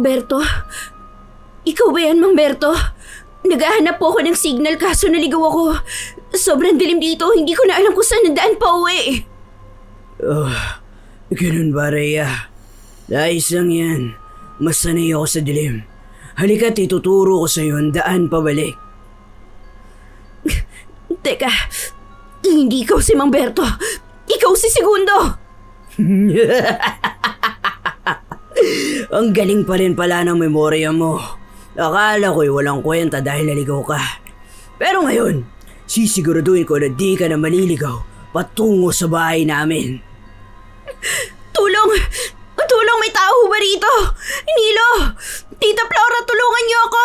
Berto? Ikaw ba yan, Mang Berto? Naghahanap po ako ng signal kaso naligaw ako. Sobrang dilim dito, hindi ko na alam kung saan nandaan pa uwi. Ganun ba, Rhea? Ayos lang yan. Mas sanay ako sa dilim. Halika't ituturo ko sa'yo ang daan pabalik. Teka, hindi ikaw si Mang Berto. Ikaw si Segundo. Ang galing pa rin pala ng memorya mo. Akala ko'y walang kwenta dahil naligaw ka. Pero ngayon, sisiguraduhin ko na di ka na maliligaw patungo sa bahay namin. Tulong! Tulong, may tao ba rito? Nilo! Tita Flora, tulungan niyo ako!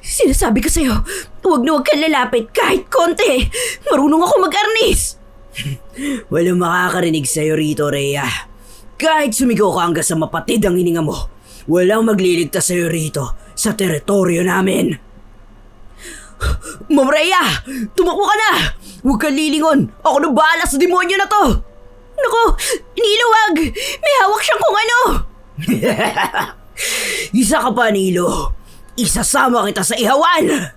Sinasabi ko sa'yo, huwag na huwag kang lalapit kahit konti. Marunong ako mag-arnis. Walang makakarinig sa'yo rito, Rhea. Kahit sumigaw ka hanggang sa mapatid ang hininga mo, walang magliligtas sa'yo rito sa teritoryo namin. Ma'am Rhea! Tumakbo ka na! Huwag kang lilingon! Ako na bahala sa demonyo na to! Naku! Nilo, wag! May hawak siyang kung ano! Isa ka pa, Nilo! Isasama kita sa ihawan!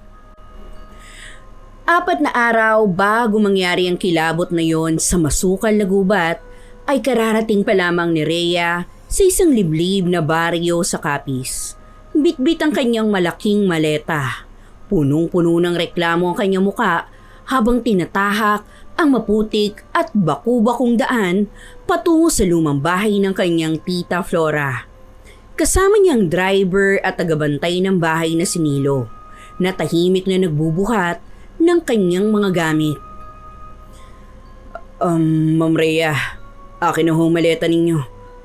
4 na araw bago mangyari ang kilabot na yon sa masukal na gubat, ay kararating pa lamang ni Rhea sa isang liblib na baryo sa Capiz. Bitbit ang kanyang malaking maleta. Punong-puno ng reklamo ang kanyang muka habang tinatahak ang maputik at baku-bakong daan patungo sa lumang bahay ng kanyang tita Flora. Kasama niyang driver at tagabantay ng bahay na si Nilo, na tahimik na nagbubuhat ng kanyang mga gamit. Ma'am Rhea, akin na ho maleta ninyo.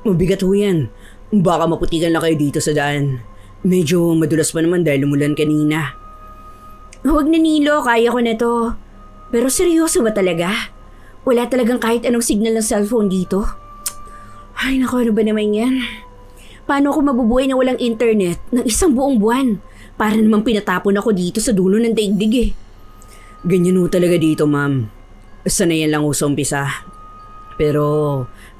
Mabigat ho yan. Baka maputikan na kayo dito sa daan. Medyo madulas pa naman dahil umulan kanina. Huwag na, Nilo, kaya ko na to. Pero seryoso ba talaga? Wala talagang kahit anong signal ng cellphone dito? Ay, naku, ano ba naman yan? Paano ako mabubuhay na walang internet ng isang buong buwan? Para namang pinatapon ako dito sa dulo ng daigdig eh. Ganyan ho talaga dito, ma'am. Sanayan lang ho sa umpisa. Pero,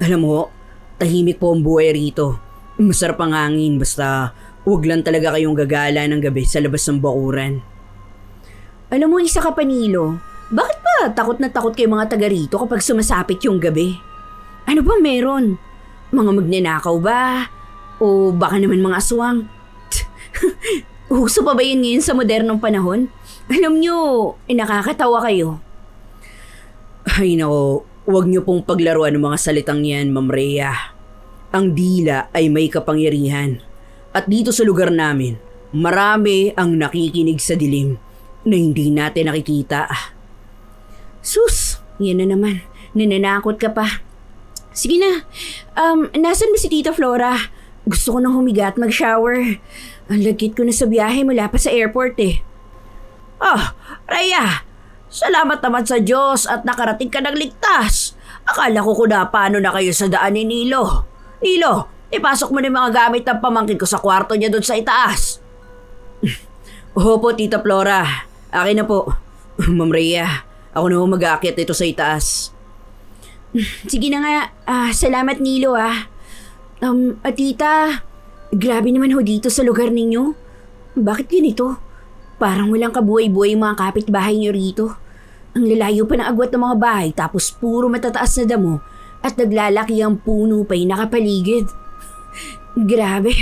alam mo, tahimik po ang buhay rito. Masarap ang hangin, basta huwag lang talaga kayong gagala ng gabi sa labas ng bakuran. Alam mo, isa ka pa, Nilo. Bakit ba takot na takot kayo mga taga rito kapag sumasapit yung gabi? Ano bang meron? Mga magnanakaw ba? O baka naman mga aswang? Uso pa ba yun ngayon sa modernong panahon? Alam nyo, nakakatawa kayo. Ay nako, huwag niyo pong paglaruan ng mga salitang yan, Ma'am Rhea. Ang dila ay may kapangyarihan. At dito sa lugar namin, marami ang nakikinig sa dilim na hindi natin nakikita. Sus, yan na naman. Nananakot ka pa. Sige na, nasan ba si Tita Flora? Gusto ko nang humiga at mag-shower. Ang lagkit ko na sa biyahe mula pa sa airport eh. Rhea, salamat naman sa Diyos at nakarating ka ng ligtas. Akala ko kung paano na kayo sa daan ni Nilo. Nilo, ipasok mo na yung mga gamit ng pamangkin ko sa kwarto niya doon sa itaas. Opo, Tita Flora. Akin na po. Ma'am Rhea, ako na ho mag-aakyat dito sa itaas. Sige na nga. Salamat, Nilo Tita, grabe naman ho dito sa lugar ninyo. Bakit ganito? Parang walang kabuhay-buhay yung mga kapitbahay niyo rito. Ang lalayo pa ng agwat ng mga bahay tapos puro matataas na damo at naglalaki ang puno pa yung nakapaligid. Grabe.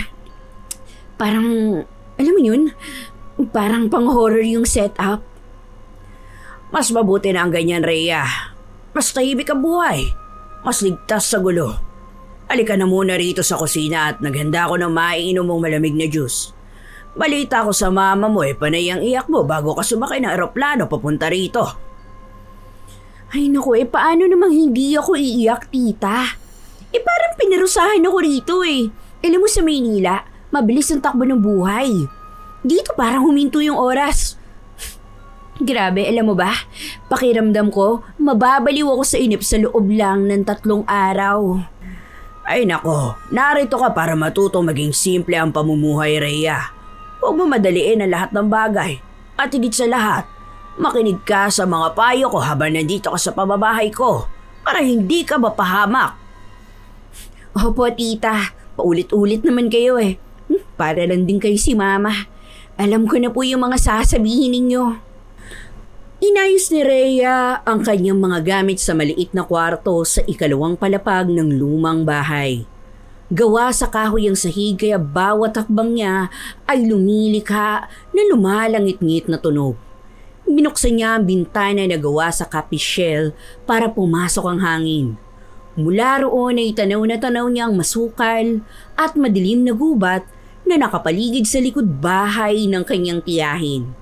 Parang, alam mo yun? Parang pang-horror yung setup. Mas mabuti na ang ganyan, Rhea. Mas tahimik ang buhay. Mas ligtas sa gulo. Halika na muna rito sa kusina at naghanda ako ng maiinom mong malamig na juice. Balita ko sa mama mo panay ang iyak mo bago ka sumakay ng eroplano papunta rito. Ay naku, paano namang hindi ako iiyak, tita? Parang pinarusahan ako rito eh. Alam mo sa Maynila, mabilis ang takbo ng buhay. Dito parang huminto yung oras. Grabe, alam mo ba? Pakiramdam ko, mababaliw ako sa inip sa loob lang ng 3 araw. Ay nako, narito ka para matutong maging simple ang pamumuhay, Rhea. Huwag mo madaliin ang lahat ng bagay. At higit sa lahat, makinig ka sa mga payo ko habang nandito ka sa pababahay ko para hindi ka mapahamak. Opo, tita. Paulit-ulit naman kayo eh. Para lang din kayo si Mama. Alam ko na po yung mga sasabihin ninyo. Inayos ni Rhea ang kanyang mga gamit sa maliit na kwarto sa ikalawang palapag ng lumang bahay. Gawa sa kahoy ang sahig kaya bawat hakbang niya ay lumilikha na lumalangit-ngit na tunog. Binuksan niya ang bintana na gawa sa copy shell para pumasok ang hangin. Mula roon ay tanaw na tanaw niya ang masukal at madilim na gubat na nakapaligid sa likod bahay ng kanyang tiyahin.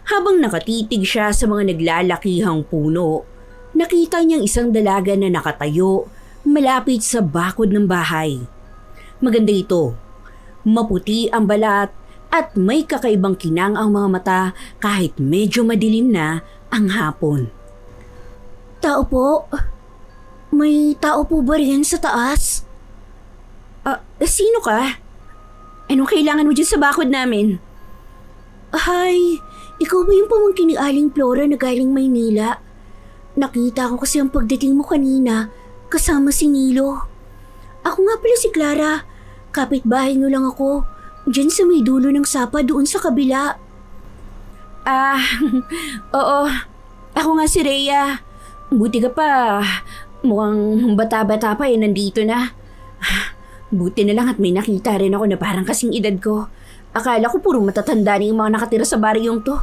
Habang nakatitig siya sa mga naglalakihang puno, nakita niyang isang dalaga na nakatayo malapit sa bakod ng bahay. Maganda ito. Maputi ang balat at may kakaibang kinang ang mga mata kahit medyo madilim na ang hapon. Tao po? May tao po ba rin sa taas? Sino ka? Anong kailangan mo dyan sa bakod namin? Ay, ikaw ba yung pamangkin ni Aling Flora na galing Maynila? Nakita ko kasi ang pagdating mo kanina kasama si Nilo. Ako nga pala si Clara. Kapitbahay niyo lang ako. Diyan sa may dulo ng sapa doon sa kabila. Oo. Ako nga si Rhea. Buti ka pa. Mukhang bata-bata pa nandito na. Buti na lang at may nakita rin ako na parang kasing edad ko. Akala ko puro matatanda na yung mga nakatira sa baryong to.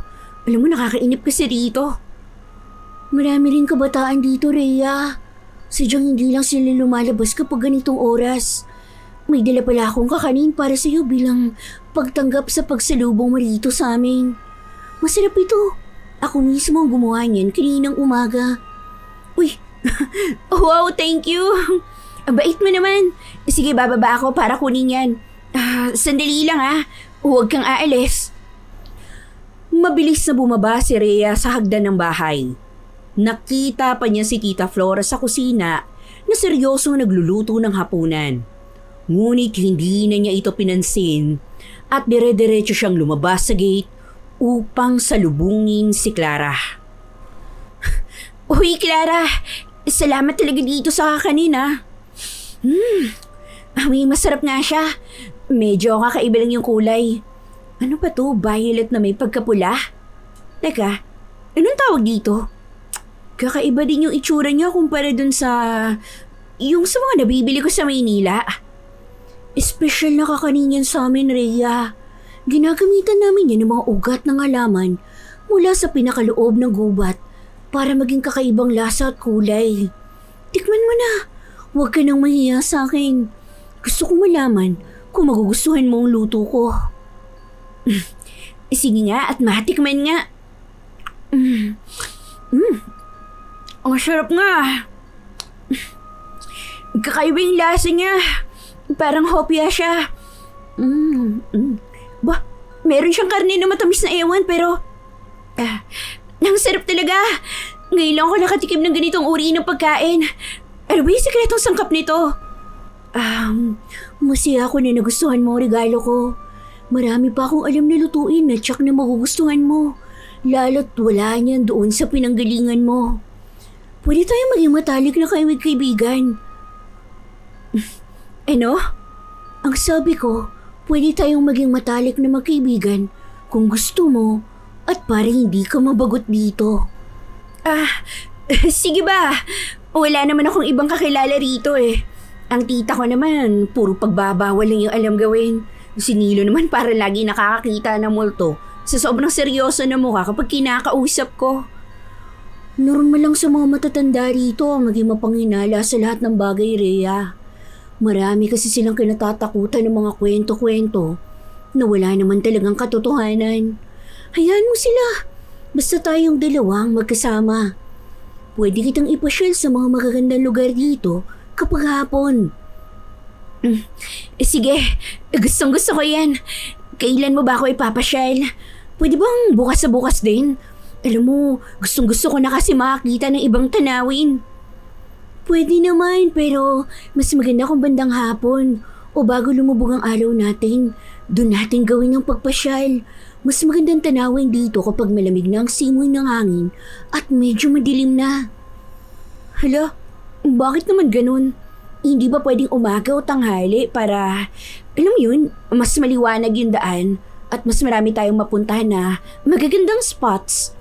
Alam mo, nakakainip kasi dito. Marami rin kabataan dito, Rhea. Sadyang hindi lang sila lumalabas kapag ganitong oras. May dala pala akong kakanin para sa iyo bilang pagtanggap sa pagsalubong mo rito sa amin. Masarap ito. Ako mismo ang gumawa niyan kaninang umaga. Uy, wow, thank you. Bait mo naman. Sige, bababa ako para kunin yan. Sandali lang huwag kang aalis. Mabilis na bumaba si Rhea sa hagdan ng bahay. Nakita pa niya si Tita Flora sa kusina na seryosong nagluluto ng hapunan. Ngunit hindi na niya ito pinansin at dire-diretso siyang lumabas sa gate upang salubungin si Clara. Uy, Clara! Salamat talaga dito sa kanina. May masarap nga siya. Medyo kakaiba lang yung kulay. Ano ba to? Violet na may pagkapula? Teka, anong tawag dito? Kakaiba din yung itsura niya kumpara dun sa... yung sa mga nabibili ko sa Maynila. Espesyal na kakanin yan sa amin, Rhea. Ginagamitan namin yan ng mga ugat ng halaman mula sa pinakaloob ng gubat para maging kakaibang lasa at kulay. Tikman mo na. Huwag ka nang mahiya sa akin. Gusto kong malaman kung magugustuhan mo ang luto ko. Sige nga at matikman nga. Ang sarap nga. Kakaiba yung lasa niya. Parang hopya siya. Bah, meron siyang karne na matamis na ewan pero... ang sarap talaga. Ngayon lang ako nakatikim ng ganitong uri ng pagkain. Ano ba yung sikretong sangkap nito? Masaya ako na nagustuhan mo ang regalo ko. Marami pa akong alam na lutuin na tsak na magugustuhan mo. Lalo't wala niyan doon sa pinanggalingan mo. Pwede tayo maging matalik na kaibigan. Ano? Ang sabi ko, pwede tayong maging matalik na magkaibigan kung gusto mo at para hindi ka mabagot dito. Sige ba? Wala naman akong ibang kakilala rito eh. Ang tita ko naman, puro pagbabawal lang yung alam gawin. Si Nilo naman para lagi nakakakita ng multo sa sobrang seryoso na mukha kapag kinakausap ko. Normal lang sa mga matatanda rito ang maging mapanghinala sa lahat ng bagay, Rhea. Marami kasi silang kinatatakutan ng mga kwento-kwento na wala naman talagang katotohanan. Hayaan mo sila. Basta tayong dalawang magkasama. Pwede kitang ipasyal sa mga magagandang lugar dito kapag hapon. Sige, gustong gusto ko yan. Kailan mo ba ako ipapasyal? Pwede bang bukas sa bukas din? Alam mo, gustong gusto ko na kasi makakita ng ibang tanawin. Pwede naman, pero mas maganda kung bandang hapon o bago lumubog ang araw natin. Doon natin gawin ang pagpasyal. Mas magandang tanawin dito kapag malamig na ang simoy ng hangin at medyo madilim na. Hala, bakit naman ganun? Hindi ba pwedeng umaga o tanghali para Alam mo yun, mas maliwanag yung daan at mas marami tayong mapuntahan na magagandang spots.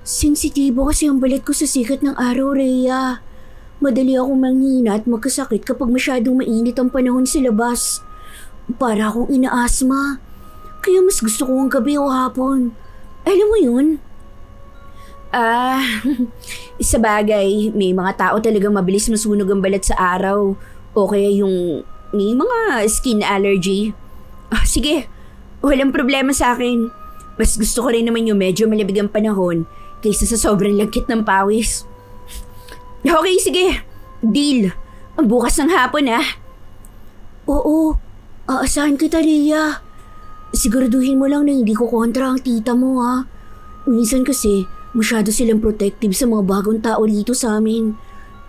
Sensitibo kasi ang balat ko sa sikat ng araw, Rhea. Madali akong manghina at magkasakit kapag masyadong mainit ang panahon sa labas. Para akong inaasma. Kaya mas gusto ko ang gabi o hapon. Alam mo yun? Sa bagay, may mga tao talagang mabilis masunog ang balat sa araw. O kaya yung may mga skin allergy. Sige, walang problema sa akin. Mas gusto ko rin naman yung medyo malabig ang panahon kaysa sa sobrang lagkit ng pawis. Okay, sige. Deal. Bukas ng hapon, Oo, aasahan kita, Rhea. Siguraduhin mo lang na hindi ko kontra ang tita mo, Minsan kasi, masyado silang protective sa mga bagong tao dito sa amin.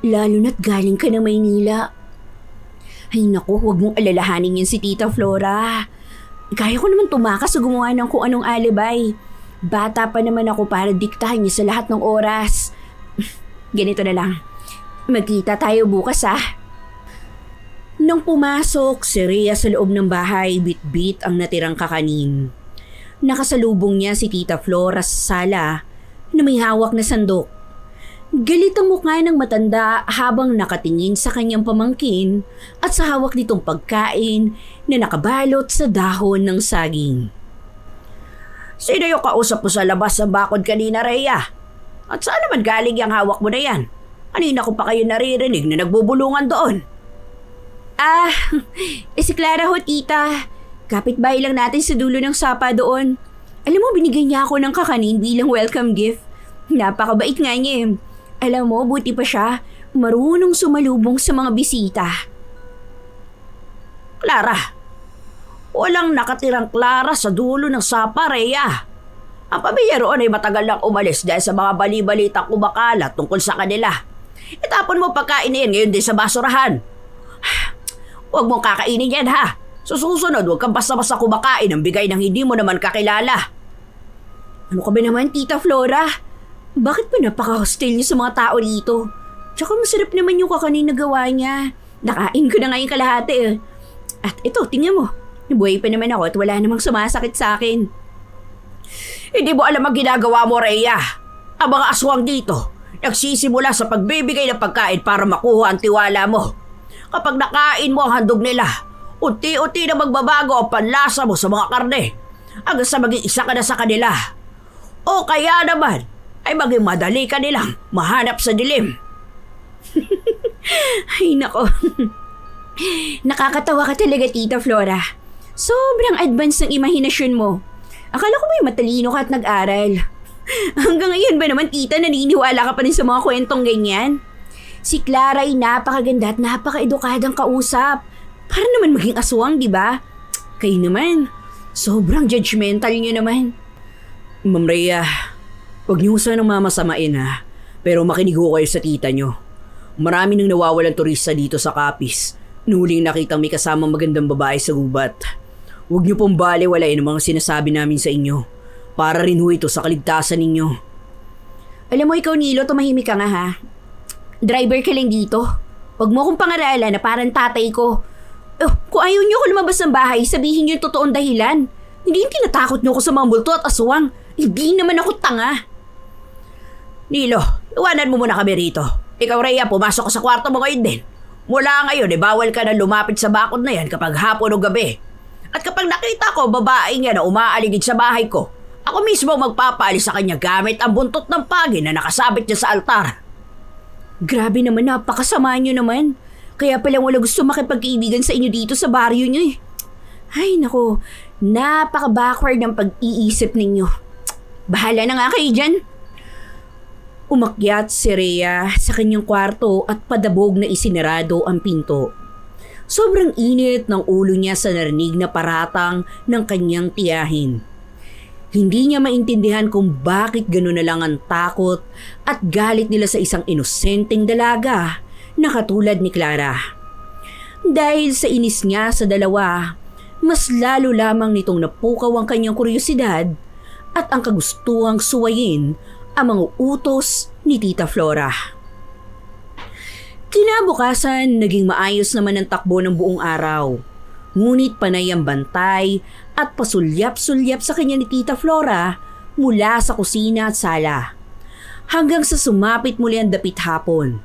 Lalo na't galing ka ng Maynila. Ay naku, huwag mong alalahanin yun si Tita Flora. Kaya ko naman tumakas sa gumawa ng kung anong alibay. Bata pa naman ako para diktahan niya sa lahat ng oras. Ganito na lang. Magkita tayo bukas, Nang pumasok si Rhea sa loob ng bahay, bit-bit ang natirang kakanin. Nakasalubong niya si Tita Flora sa sala na may hawak na sandok. Galit ang mukha ng matanda habang nakatingin sa kanyang pamangkin at sa hawak nitong pagkain na nakabalot sa dahon ng saging. Sino yung kausap mo sa labas ng bakod kanina, Rhea? At saan naman galing yung hawak mo na yan? Kanina ko pa kayo naririnig na nagbubulungan doon. Si Clara ho, tita. Kapitbahay lang natin sa dulo ng sapa doon. Alam mo, binigay niya ako ng kakanin bilang welcome gift. Napakabait nga niya. Alam mo, buti pa siya. Marunong sumalubong sa mga bisita. Clara, walang nakatirang Clara sa dulo ng sapa, Rhea. Ang pamilya roon ay matagal lang umalis dahil sa mga bali-balitang kumakalat tungkol sa kanila. Itapon mo pagkain na yan ngayon din sa basurahan. Huwag mong kakainin yan, Sa susunod, huwag kang basta-basta kumakain ng bigay ng hindi mo naman kakilala. Ano ka ba naman, Tita Flora? Bakit pa napaka-hostile niyo sa mga tao dito? Tsaka masarap naman yung kakanin na gawa niya. Nakain ko na nga yung kalahati. At ito, tingnan mo. Nabuhay pa naman ako at wala namang sumasakit sa akin. Hindi mo alam ang ginagawa mo, Rhea. Ang mga aswang dito, nagsisimula sa pagbibigay ng pagkain para makuha ang tiwala mo. Kapag nakain mo ang handog nila, unti-unti na magbabago ang panlasa mo sa mga karne hanggang sa maging isa ka na sa kanila. O kaya naman, ay maging madali ka nilang mahanap sa dilim. Ay nako. Nakakatawa ka talaga, Tita Flora. Sobrang advance ng imahinasyon mo. Akala ko may matalino ka at nag-aral. Hanggang ngayon ba naman, tita, naniniwala ka pa rin sa mga kwentong ganyan? Si Clara ay napakaganda at napaka-edukadang kausap. Para naman maging aswang, di ba? Kayo naman, sobrang judgmental niyo naman. Ma'am Rhea, huwag niyo sanang mamasamain pero makinig ho kayo sa tita niyo. Marami nang nawawalang turista dito sa Capiz. Nuling nakitang may kasamang magandang babae sa gubat. Huwag niyo pong baliwalain ang mga sinasabi namin sa inyo. Para rin ho ito sa kaligtasan ninyo. Alam mo ikaw, Nilo, tumahimik ka nga Driver ka lang dito. Huwag mo akong pangaralan na parang tatay ko. Kung ayaw niyo ko lumabas ng bahay, sabihin niyo yung totoong dahilan. Hindi yung tinatakot niyo ko sa mga multo at aswang. Hindi naman ako tanga. Nilo, iwanan mo muna kami rito. Ikaw, Rhea, pumasok ka sa kwarto mo ngayon din. Mula ngayon, bawal ka na lumapit sa bakod na yan kapag hapon o gabi. At kapag nakita ko babaeng yan na umaaligid sa bahay ko, ako mismo magpapaalis sa kanya gamit ang buntot ng pagi na nakasabit niya sa altar. Grabe naman, napakasama niyo naman. Kaya palang wala gusto makipagkaibigan sa inyo dito sa baryo niyo. Ay nako, napaka-backward ng pag-iisip ninyo. Bahala na nga kayo dyan. Umakyat si Rhea sa kanyang kwarto at padabog na isinarado ang pinto. Sobrang init ng ulo niya sa narinig na paratang ng kanyang tiyahin. Hindi niya maintindihan kung bakit gano'n na lang ang takot at galit nila sa isang inosenteng dalaga na katulad ni Clara. Dahil sa inis niya sa dalawa, mas lalo lamang nitong napukaw ang kanyang kuryosidad at ang kagustuhang suwayin ang mga utos ni Tita Flora. Kinabukasan, naging maayos naman ang takbo ng buong araw. Ngunit panay ang bantay at pasulyap-sulyap sa kanya ni Tita Flora mula sa kusina at sala. Hanggang sa sumapit muli ang dapit hapon.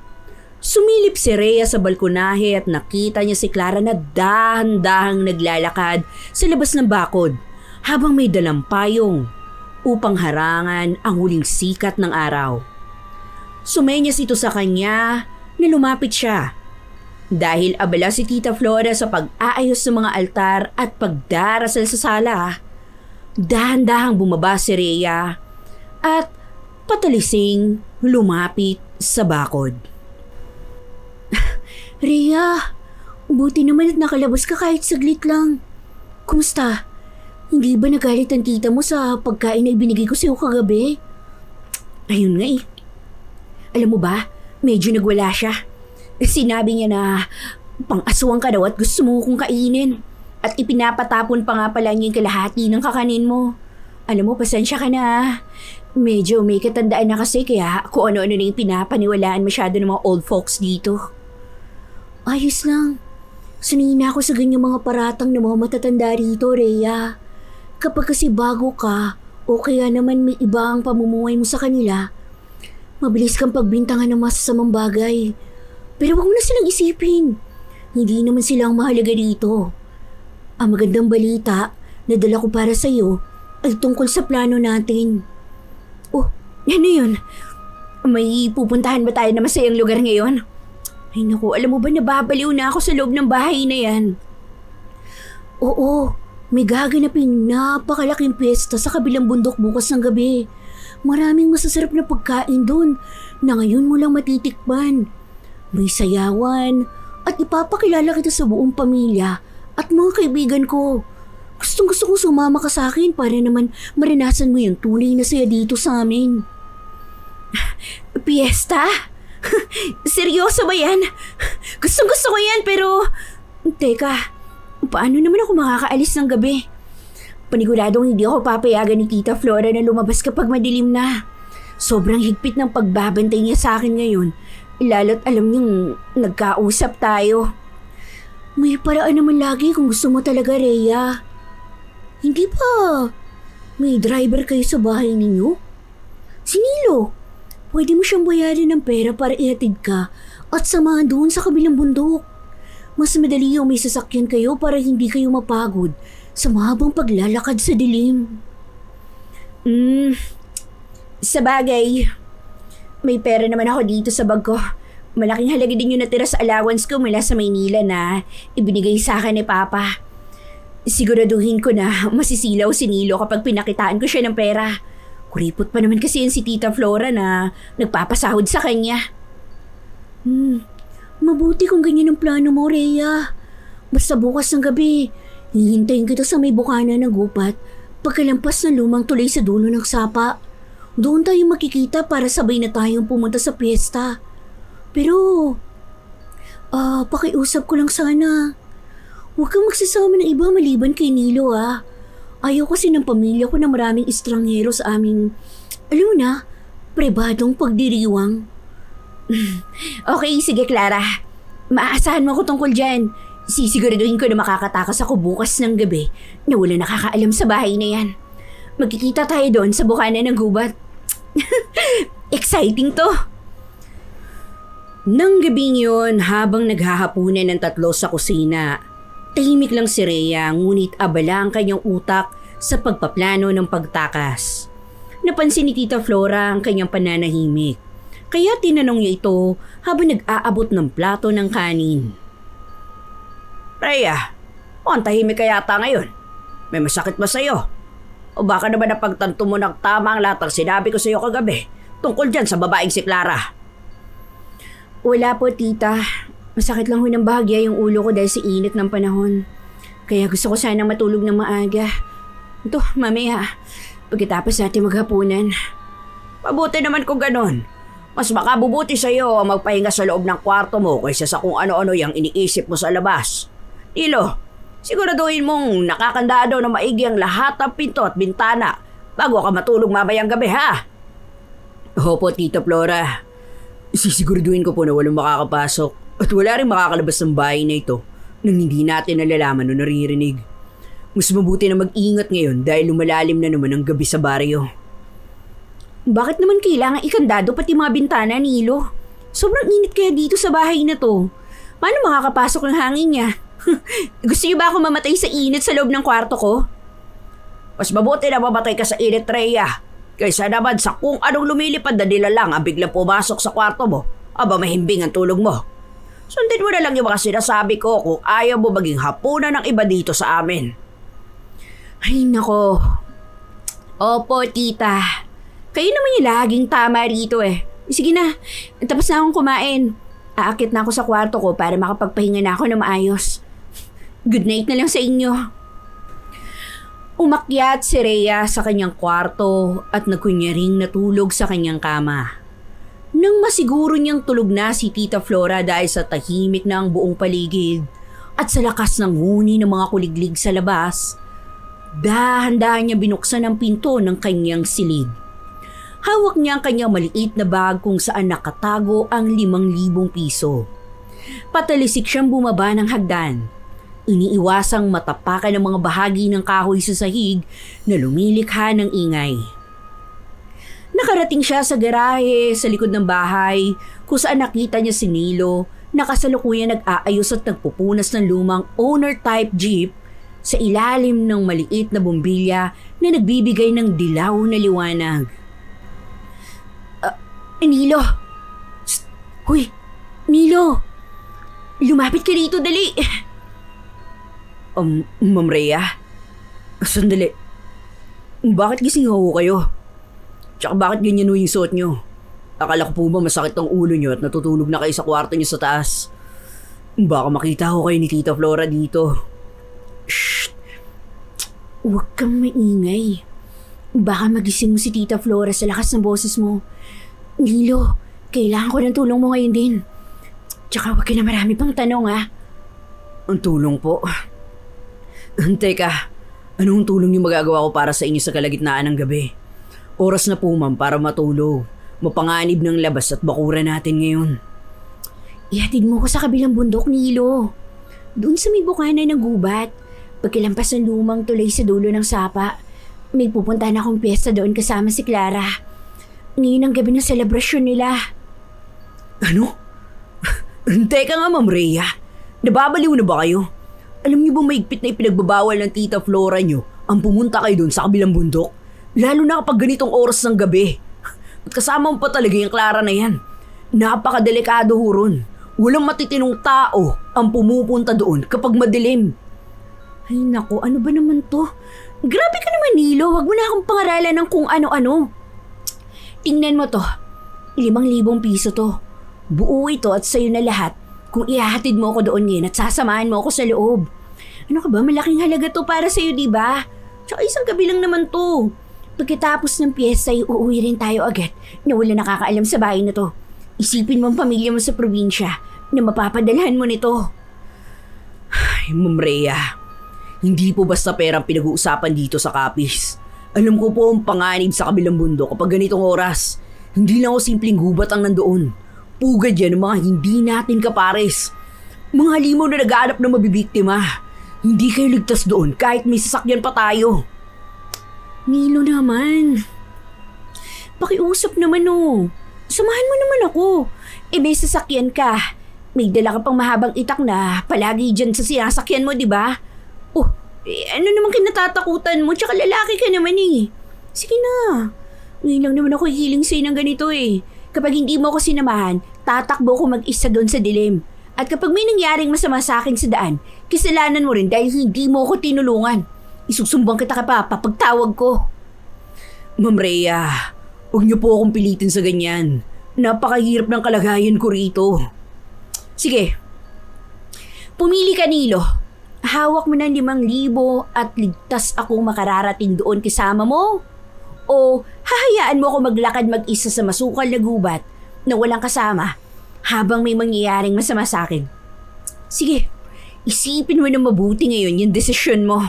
Sumilip si Rhea sa balkonahe at nakita niya si Clara na dahan-dahang naglalakad sa labas ng bakod habang may dalang payong upang harangan ang huling sikat ng araw. Sumenyas ito sa kanya na lumapit siya. Dahil abala si Tita Flora sa pag-aayos ng mga altar at pagdarasal sa sala, dahan-dahang bumaba si Rhea at patalising lumapit sa bakod. Rhea, buti naman at nakalabas ka kahit saglit lang. Kumusta? Hindi ba nagalit ang tita mo sa pagkain na ibinigay ko sa'yo kagabi? Ayun nga eh. Alam mo ba, medyo nagwala siya. Sinabi niya na pang-aswang ka daw at gusto mo kong kainin. At ipinapatapon pa nga pala niya yung kalahati ng kakanin mo. Alam mo, pasensya ka na. Medyo may katandaan na kasi kaya kung ano-ano na yung pinapaniwalaan masyado ng mga old folks dito. Ayos lang. Sanay na ako sa ganyang mga paratang ng mga matatanda rito, Rhea. Kapag kasi bago ka o kaya naman may iba ang pamumuhay mo sa kanila, mabilis kang pagbintangan ng masasamang bagay. Pero wag mo na silang isipin. Hindi naman sila ang mahalaga dito. Ang magandang balita na dala ko para sa iyo ay tungkol sa plano natin. Oh, ano yun? May pupuntahan ba tayo na masayang lugar ngayon? Ay naku, alam mo ba nababaliw na ako sa loob ng bahay na yan? Oo, may gaganapin napakalaking piyesta sa kabilang bundok bukas ng gabi. Maraming masasarap na pagkain doon na ngayon mo lang matitikman. May sayawan at ipapakilala kita sa buong pamilya at mga kaibigan ko. Gustong-gusto kong sumama ka sa akin para naman maranasan mo yung tunay na saya dito sa amin. Piyesta? Seryoso ba yan? Gustong-gusto ko yan pero... Teka, paano naman ako makakaalis ng gabi? Paniguradong hindi ako papayagan ni Tita Flora na lumabas kapag madilim na. Sobrang higpit ng pagbabantay niya sa akin ngayon. Lalo't alam niyang nagkausap tayo. May paraan naman lagi kung gusto mo talaga, Rhea. Hindi ba may driver kayo sa bahay ninyo? Si Nilo, pwede mo siyang bayaran ng pera para ihatid ka at samahan doon sa kabilang bundok. Mas madali yung may sasakyan kayo para hindi kayo mapagod sa mahabang paglalakad sa dilim. Sa bagay, may pera naman ako dito sa bag ko. Malaking halaga din yung natira sa allowance ko mula sa Maynila na ibinigay sa akin ni Papa. Siguraduhin ko na masisilaw si Nilo kapag pinakitaan ko siya ng pera. Kuripot pa naman kasi yan si Tita Flora na nagpapasahod sa kanya. Mabuti kung ganyan ang plano mo, Rhea. Basta bukas ng gabi, hihintayin kita sa may bukana ng gupat pagkalampas ng lumang tulay sa dulo ng sapa. Doon tayo makikita para sabay na tayong pumunta sa piyesta. Pero, pakiusap ko lang sana. Huwag kang magsasama ng iba maliban kay Nilo, ah. Ayaw kasi ng pamilya ko na maraming estranghero sa aming, alam mo na, pribadong pagdiriwang. Okay, sige Clara. Maaasahan mo ako tungkol dyan. Sisiguraduhin ko na makakatakas ako bukas ng gabi na wala nakakaalam sa bahay na yan. Magkikita tayo doon sa bukana ng gubat. Exciting to! Nang gabing yun, habang naghahapunan ng tatlo sa kusina, tahimik lang si Rhea ngunit abala ang kanyang utak sa pagpaplano ng pagtakas. Napansin ni Tita Flora ang kanyang pananahimik, kaya tinanong niya ito habang nag-aabot ng plato ng kanin. Rhea, mukhang tahimik ka yata ngayon. May masakit ba sa'yo? O baka naman napagtanto mo ng tama ang lahat ng sinabi ko sa'yo kagabi tungkol dyan sa babaeng si Clara? Wala po, Tita. Masakit lang ho ng bahagya yung ulo ko dahil sa init ng panahon. Kaya gusto ko sanang matulog ng maaga. Ito, mamaya. Pagkatapos natin maghapunan. Mabuti naman kung ganon. Mas makabubuti sa'yo ang magpahinga sa loob ng kwarto mo kaysa sa kung ano-ano yung iniisip mo sa labas. Nilo, siguraduhin mong nakakandado na maigi ang lahat ng pinto at bintana bago ka matulog mamayang gabi, ha? Opo, Tita Flora. Sisiguraduhin ko po na walang makakapasok at wala rin makakalabas ng bahay na ito nang hindi natin nalalaman o naririnig. Mas mabuti na mag-ingat ngayon dahil lumalalim na naman ang gabi sa baryo. Bakit naman kailangan ikandado pati mga bintana, Nilo? Sobrang init kaya dito sa bahay na to. Paano makakapasok ng hangin niya? Gusto niyo ba ako mamatay sa init sa loob ng kwarto ko? Mas mabuti na mamatay ka sa init, Rhea. Kaysa naman sa kung anong lumilipad na nilalang ang biglang pumasok sa kwarto mo, aba mahimbing ang tulog mo. Sundin mo na lang yung mga sinasabi ko kung ayaw mo maging hapunan ng iba dito sa amin. Ay, nako. Opo, tita. Kayo naman yung laging tama rito eh. Sige na, tapos na akong kumain. Aakit na ako sa kwarto ko para makapagpahinga na ako na maayos. Good night na lang sa inyo. Umakyat si Rhea sa kanyang kwarto at nagkunyaring natulog sa kanyang kama. Nang masiguro niyang tulog na si Tita Flora dahil sa tahimik na ang buong paligid at sa lakas ng huni ng mga kuliglig sa labas, dahan-dahan niya binuksan ang pinto ng kanyang silid. Hawak niya ang kanyang maliit na bag kung saan nakatago ang 5,000 piso. Patalisik siyang bumaba ng hagdan. Iniiwasang matapakan ang mga bahagi ng kahoy sa sahig na lumilikha ng ingay. Nakarating siya sa garahe sa likod ng bahay kung saan nakita niya si Nilo na kasalukuyan nag-aayos at nagpupunas ng lumang owner-type jeep sa ilalim ng maliit na bombilya na nagbibigay ng dilaw na liwanag. Nilo! Psst! Huy! Nilo! Lumapit ka dito, dali! Ma'am Rhea? Sandali. Bakit gising ho kayo? Tsaka bakit ganyan ho yung suot nyo? Akala ko po ba masakit ang ulo nyo at natutulog na kayo sa kwarto nyo sa taas? Baka makita ho kayo ni Tita Flora dito. Shh! Huwag kang maingay. Baka magising mo si Tita Flora sa lakas ng boses mo. Nilo, kailangan ko ng tulong mo ngayon din. Tsaka huwag ka na marami pang tanong ha. Ang tulong po? Teka, anong tulong yung magagawa ko para sa inyo sa kalagitnaan ng gabi? Oras na po ma'am para matulog. Mapanganib ng labas at bakura natin ngayon. Ihatid mo ko sa kabilang bundok, Nilo. Doon sa may bukana ng gubat. Pagkilampas ng lumang tulay sa dulo ng sapa, may pupunta na akong piyesta doon kasama si Clara. Ngayon ang gabi ng selebrasyon nila. Ano? Teka nga Ma'am Rhea, nababaliw na ba kayo? Alam niyo ba mahigpit na ipinagbabawal ng Tita Flora niyo ang pumunta kayo doon sa kabilang bundok? Lalo na kapag ganitong oras ng gabi. At kasama mo pa talaga yung Clara na yan. Napakadelikado ho ron. Walang matitinong tao ang pumupunta doon kapag madilim. Ay nako, ano ba naman to? Grabe ka naman, Nilo. Huwag mo na akong pangaralan ng kung ano-ano. Tingnan mo to. 5,000 piso to. Buo ito at sa'yo na lahat kung ihahatid mo ako doon ngayon at sasamahan mo ako sa loob. Ano ka ba? Malaking halaga to para sa'yo, di ba? Tsaka isang gabi lang naman to. Pagkatapos ng piyesta ay uuwi rin tayo agad na wala nakakaalam sa bahay na to. Isipin mo ang pamilya mo sa probinsya na mapapadalhan mo nito. Ay, Ma'am Rhea, hindi po basta perang pinag-uusapan dito sa Capiz. Alam ko po ang panganib sa kabilang bundok kapag ganitong oras. Hindi lang ako simpleng gubat ang nandoon. Pugad yan ng mga hindi natin kapares. Mga halimaw na nag-aanap na mabibiktima. Hindi kayo ligtas doon kahit may sasakyan pa tayo. Nilo naman. Pakiusap naman oh. Samahan mo naman ako. May sasakyan ka. May dala ka pang mahabang itak na palagi dyan sa sinasakyan mo, di ba? Oh, ano naman kinatatakutan mo? Tsaka lalaki ka naman eh. Sige na. Ngayon lang naman ako hiling sa'yo ng ganito eh. Kapag hindi mo ako sinamahan, tatakbo ko mag-isa doon sa dilim. At kapag may nangyaring masama sa akin sa daan, kasalanan mo rin dahil hindi mo ako tinulungan. Isusumbang kita ka pa pagtawag ko. Ma'am Rhea, huwag niyo po akong pilitin sa ganyan. Napakahirap ng kalagayan ko rito. Sige. Pumili ka, Nilo. Hawak mo ng 5,000 at ligtas akong makararating doon kasama mo? O hahayaan mo ako maglakad mag-isa sa masukal na gubat na walang kasama habang may mangyayaring masama sa akin? Sige, isipin mo na mabuti ngayon yung desisyon mo.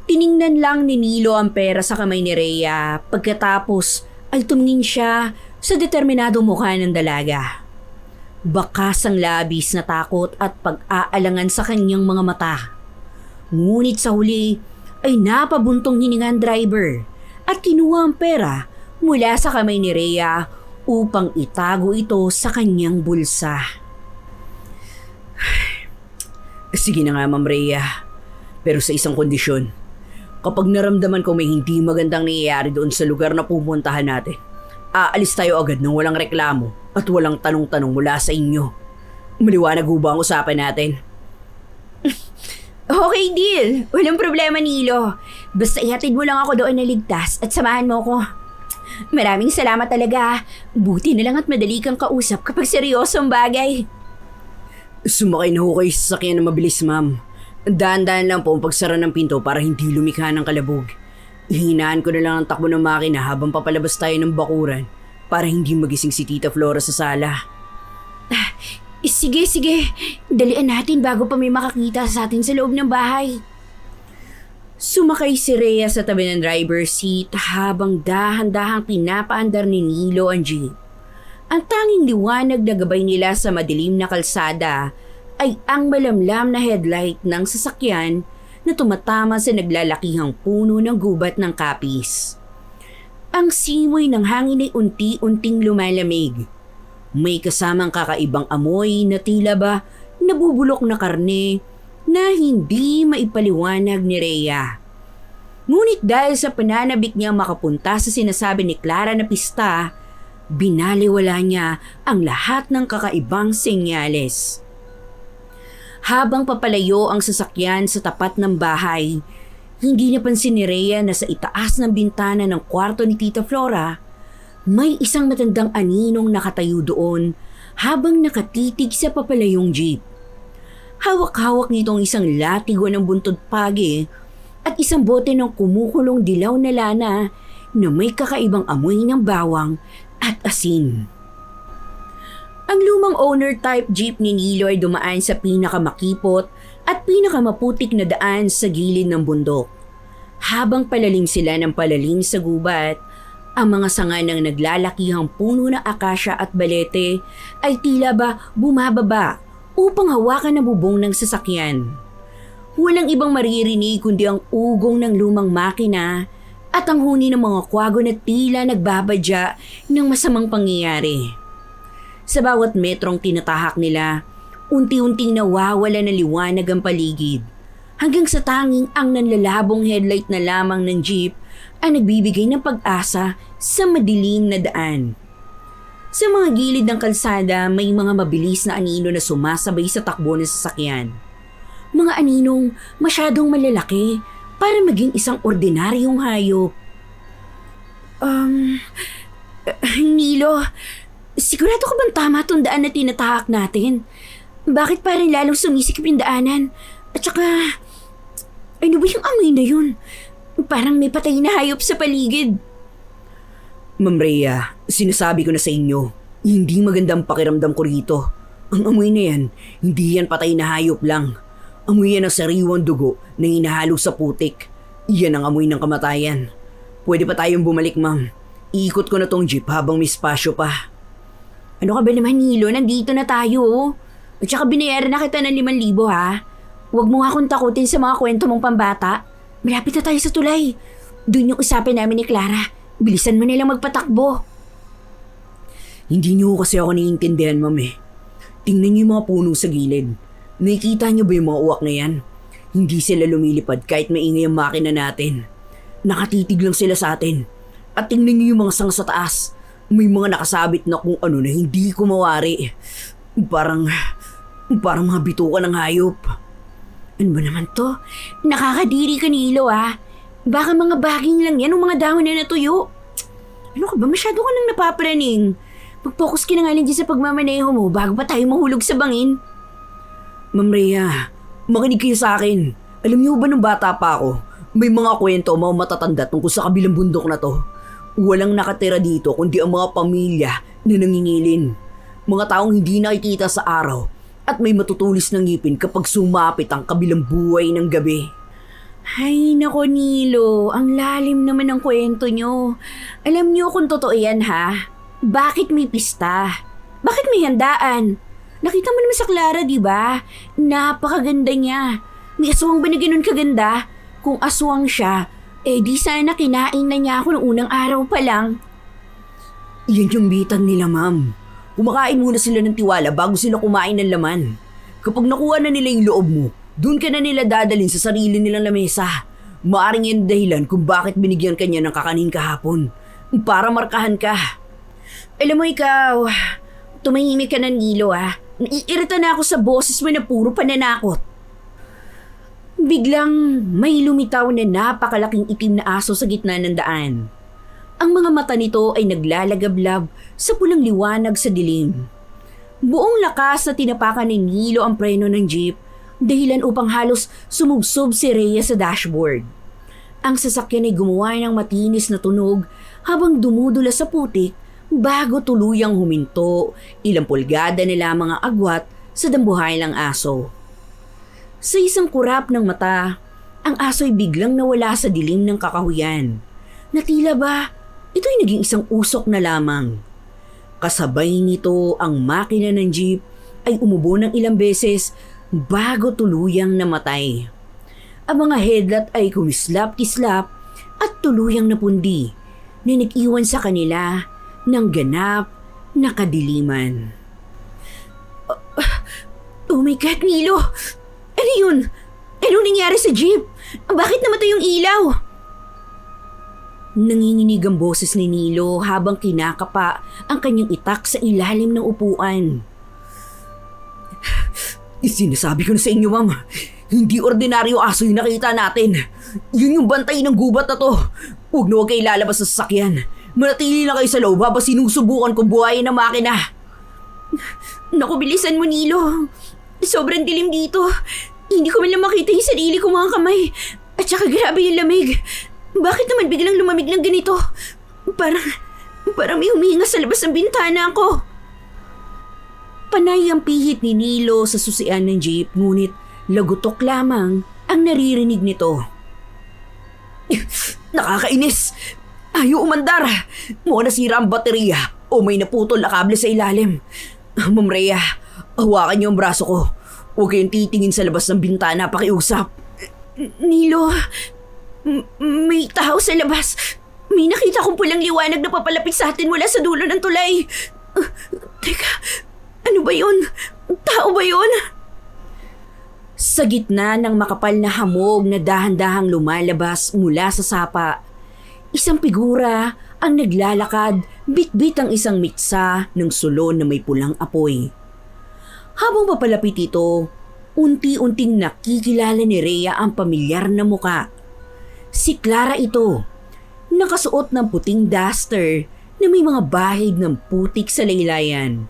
Tiningnan lang ni Nilo ang pera sa kamay ni Rhea pagkatapos ay tumingin siya sa determinadong mukha ng dalaga. Bakas ang labis na takot at pag-aalangan sa kanyang mga mata. Ngunit sa huli ay napabuntong hininga ang driver at kinuha ang pera mula sa kamay ni Rhea upang itago ito sa kanyang bulsa. Sige na nga, Ma'am Rhea. Pero sa isang kondisyon. Kapag naramdaman ko may hindi magandang nangyayari doon sa lugar na pupuntahan natin, aalis tayo agad nang walang reklamo at walang tanong-tanong mula sa inyo. Maliwanag ho ba ang usapan natin? Okay, deal. Walang problema, Nilo. Basta ihatid mo lang ako doon na ligtas at samahan mo ko. Maraming salamat talaga. Buti na lang at madali kang kausap kapag seryosong bagay. Sumakay na ho kayo sa sasakyan na mabilis, ma'am. Daan-daan lang po ang pagsara ng pinto para hindi lumikha ng kalabog. Hinaan ko na lang ang takbo ng makina habang papalabas tayo ng bakuran para hindi magising si Tita Flora sa sala. Sige. Dalian natin bago pa may makakita sa atin sa loob ng bahay. Sumakay si Rhea sa tabi ng driver's seat habang dahan-dahang pinapaandar ni Nilo ang jeep. Ang tanging liwanag na gabay nila sa madilim na kalsada ay ang malamlam na headlight ng sasakyan na tumatama sa naglalakihang puno ng gubat ng kapis. Ang simoy ng hangin ay unti-unting lumalamig. May kasamang kakaibang amoy na tila ba nabubulok na karne na hindi maipaliwanag ni Rhea. Ngunit dahil sa pananabik niya makapunta sa sinasabi ni Clara na pista, binaliwala niya ang lahat ng kakaibang senyales. Habang papalayo ang sasakyan sa tapat ng bahay, hindi napansin ni Rhea na sa itaas ng bintana ng kwarto ni Tita Flora, may isang matandang aninong nakatayo doon habang nakatitig sa papalayong jeep. Hawak-hawak nitong isang latigo ng buntod pagi at isang bote ng kumukulong dilaw na lana na may kakaibang amoy ng bawang at asin. Ang lumang owner-type jeep ni Nilo ay dumaan sa pinakamakipot at pinakamaputik na daan sa gilid ng bundok. Habang palalim sila ng palalim sa gubat, ang mga sanga ng naglalakihang puno ng akasya at balete ay tila ba bumababa upang hawakan ang bubong ng sasakyan. Walang ibang maririnig kundi ang ugong ng lumang makina at ang huni ng mga kwago na tila nagbabadya ng masamang pangyayari. Sa bawat metrong tinatahak nila, unti-unting nawawala ng liwanag ang paligid, hanggang sa tanging ang nanlalabong headlight na lamang ng jeep ang nagbibigay ng pag-asa sa madilim na daan. Sa mga gilid ng kalsada, may mga mabilis na anino na sumasabay sa takbo ng sasakyan. Mga aninong masyadong malalaki para maging isang ordinaryong hayop. Nilo, sigurado ka bang tama itong daan na tinatahak natin? Bakit parang lalong sumisikip yung daanan? At saka, ano ba yung amoy na yun? Parang may patay na hayop sa paligid. Ma'am Rhea, sinasabi ko na sa inyo, hindi magandang pakiramdam ko rito. Ang amoy na yan, hindi yan patay na hayop lang. Amoy yan ng sariwang dugo na hinahalo sa putik. Yan ang amoy ng kamatayan. Pwede pa tayong bumalik, ma'am. Iikot ko na tong jeep habang may spasyo pa. Ano ka ba naman, Nilo? Nandito na tayo. At saka binayaran na kita ng 5,000 ha. Huwag mo nga akong takutin sa mga kwento mong pambata. Malapit na tayo sa tulay. Doon yung usapin namin ni Clara. Bilisan mo nilang magpatakbo. Hindi niyo kasi ako naiintindihan, ma'am eh. Tingnan niyo yung mga puno sa gilid. Nakikita niyo ba yung mga uwak na yan? Hindi sila lumilipad kahit maingay ang makina natin. Nakatitig lang sila sa atin. At tingnan niyo yung mga sanga sa taas. May mga nakasabit na kung ano na hindi ko mawari. Parang mga bituka ng hayop. Ano ba naman to? Nakakadiri ka, Nilo ha. Baka mga baging lang yan o mga dahon na natuyo. Ano ka ba? Masyado ka nang napapraning. Mag-focus ka na nga lang dyan sa pagmamaneho mo bago pa tayo mahulog sa bangin. Ma'am Rhea, makinig kayo sa akin. Alam niyo ba nung bata pa ako, may mga kwento mga matatanda tungkol sa kabilang bundok na to. Walang nakatira dito kundi ang mga pamilya na nangingilin. Mga taong hindi nakikita sa araw at may matutulis ng ngipin kapag sumapit ang kabilang buhay ng gabi. Ay nako, Nilo, ang lalim naman ng kwento nyo. Alam nyo kung totoo yan ha? Bakit may pista? Bakit may handaan? Nakita mo naman sa Clara, di ba? Napakaganda niya. May aswang ba na ganun kaganda? Kung aswang siya, di sana kinain na niya ako noong unang araw pa lang. Yan yung bitag nila, ma'am. Kumakain muna sila ng tiwala bago sila kumain ng laman. Kapag nakuha na nila yung loob mo, doon ka na nila dadalhin sa sarili nilang lamesa. Maaring yan dahilan kung bakit binigyan ka niya ng kakanin kahapon. Para markahan ka. Alam mo ikaw, tumahimik ka na Nilo ah. Naiirita na ako sa boses mo na puro pananakot. Biglang may lumitaw na napakalaking itim na aso sa gitna ng daan. Ang mga mata nito ay naglalagablab sa pulang liwanag sa dilim. Buong lakas na tinapakan ni Nilo ang preno ng jeep, dahilan upang halos sumubsob si Rhea sa dashboard. Ang sasakyan ay gumawa ng matinis na tunog habang dumudula sa putik bago tuluyang huminto, ilang pulgada na lamang ang agwat sa dambuhay ng aso. Sa isang kurap ng mata, ang aso ay biglang nawala sa dilim ng kakahuyan. Na tila ba, ito'y naging isang usok na lamang. Kasabay nito ang makina ng jeep ay umubo ng ilang beses bago tuluyang namatay. Ang mga headlight ay kumislap-kislap at tuluyang napundi na nag-iwan sa kanila ng ganap na kadiliman. Oh my God, Nilo! Ano yun? Anong nangyari sa jeep? Bakit namatay yung ilaw? Nanginginig ang boses ni Nilo habang kinakapa ang kanyang itak sa ilalim ng upuan. Sinasabi ko na sa inyo, ma'am. Hindi ordinaryo aso yung nakita natin. Yun yung bantay ng gubat na to. Huwag na huwag kayo lalabas sa sasakyan. Manatili na kayo sa loob habang sinusubukan kong buhayin ang makina. Naku, bilisan mo, Nilo. Sobrang dilim dito. Hindi ko man lang makita yung sarili kong mga kamay. At saka grabe yung lamig. Bakit naman biglang lumamig ng ganito? Parang may humihinga sa labas ng bintana ko. Panay ang pihit ni Nilo sa susian ng jeep, ngunit lagutok lamang ang naririnig nito. Nakakainis! Ayaw umandar! Mukhang nasira ang baterya o may naputol na kable sa ilalim. Ma'am Rhea, hawakan niyo ang braso ko. Huwag kayong titingin sa labas ng bintana, pakiusap. Nilo, may tao sa labas. May nakita kong pulang liwanag na papalapit sa atin mula sa dulo ng tulay. Teka, ano ba yun? Tao ba yun? Sa gitna ng makapal na hamog na dahan-dahang lumalabas mula sa sapa, isang figura ang naglalakad, bitbit ang isang mitsa ng sulon na may pulang apoy. Habang papalapit ito, unti-unting nakikilala ni Rhea ang pamilyar na muka. Si Clara ito, nakasuot ng puting duster na may mga bahid ng putik sa laylayan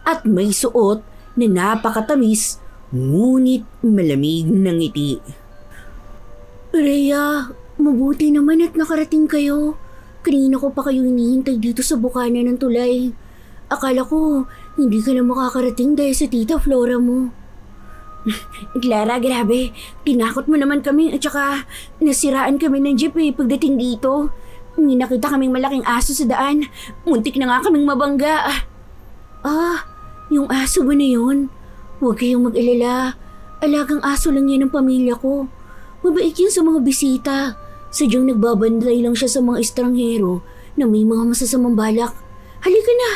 at may suot na napakatamis ngunit malamig ng ngiti. Rhea, mabuti naman at nakarating kayo. Kanina ko pa kayo hinihintay dito sa bukana ng tulay. Akala ko hindi ka na makakarating dahil sa tita Flora mo. Clara, grabe. Tinakot mo naman kami at saka nasiraan kami ng jeep pagdating dito. May nakita kaming malaking aso sa daan. Muntik na nga kaming mabangga. Yung aso ba na yun? Huwag kayong mag-alala. Alagang aso lang yan ng pamilya ko. Mabait yun sa mga bisita. Sadyang nagbabanday lang siya sa mga estranghero na may mga masasamang balak. Halika na!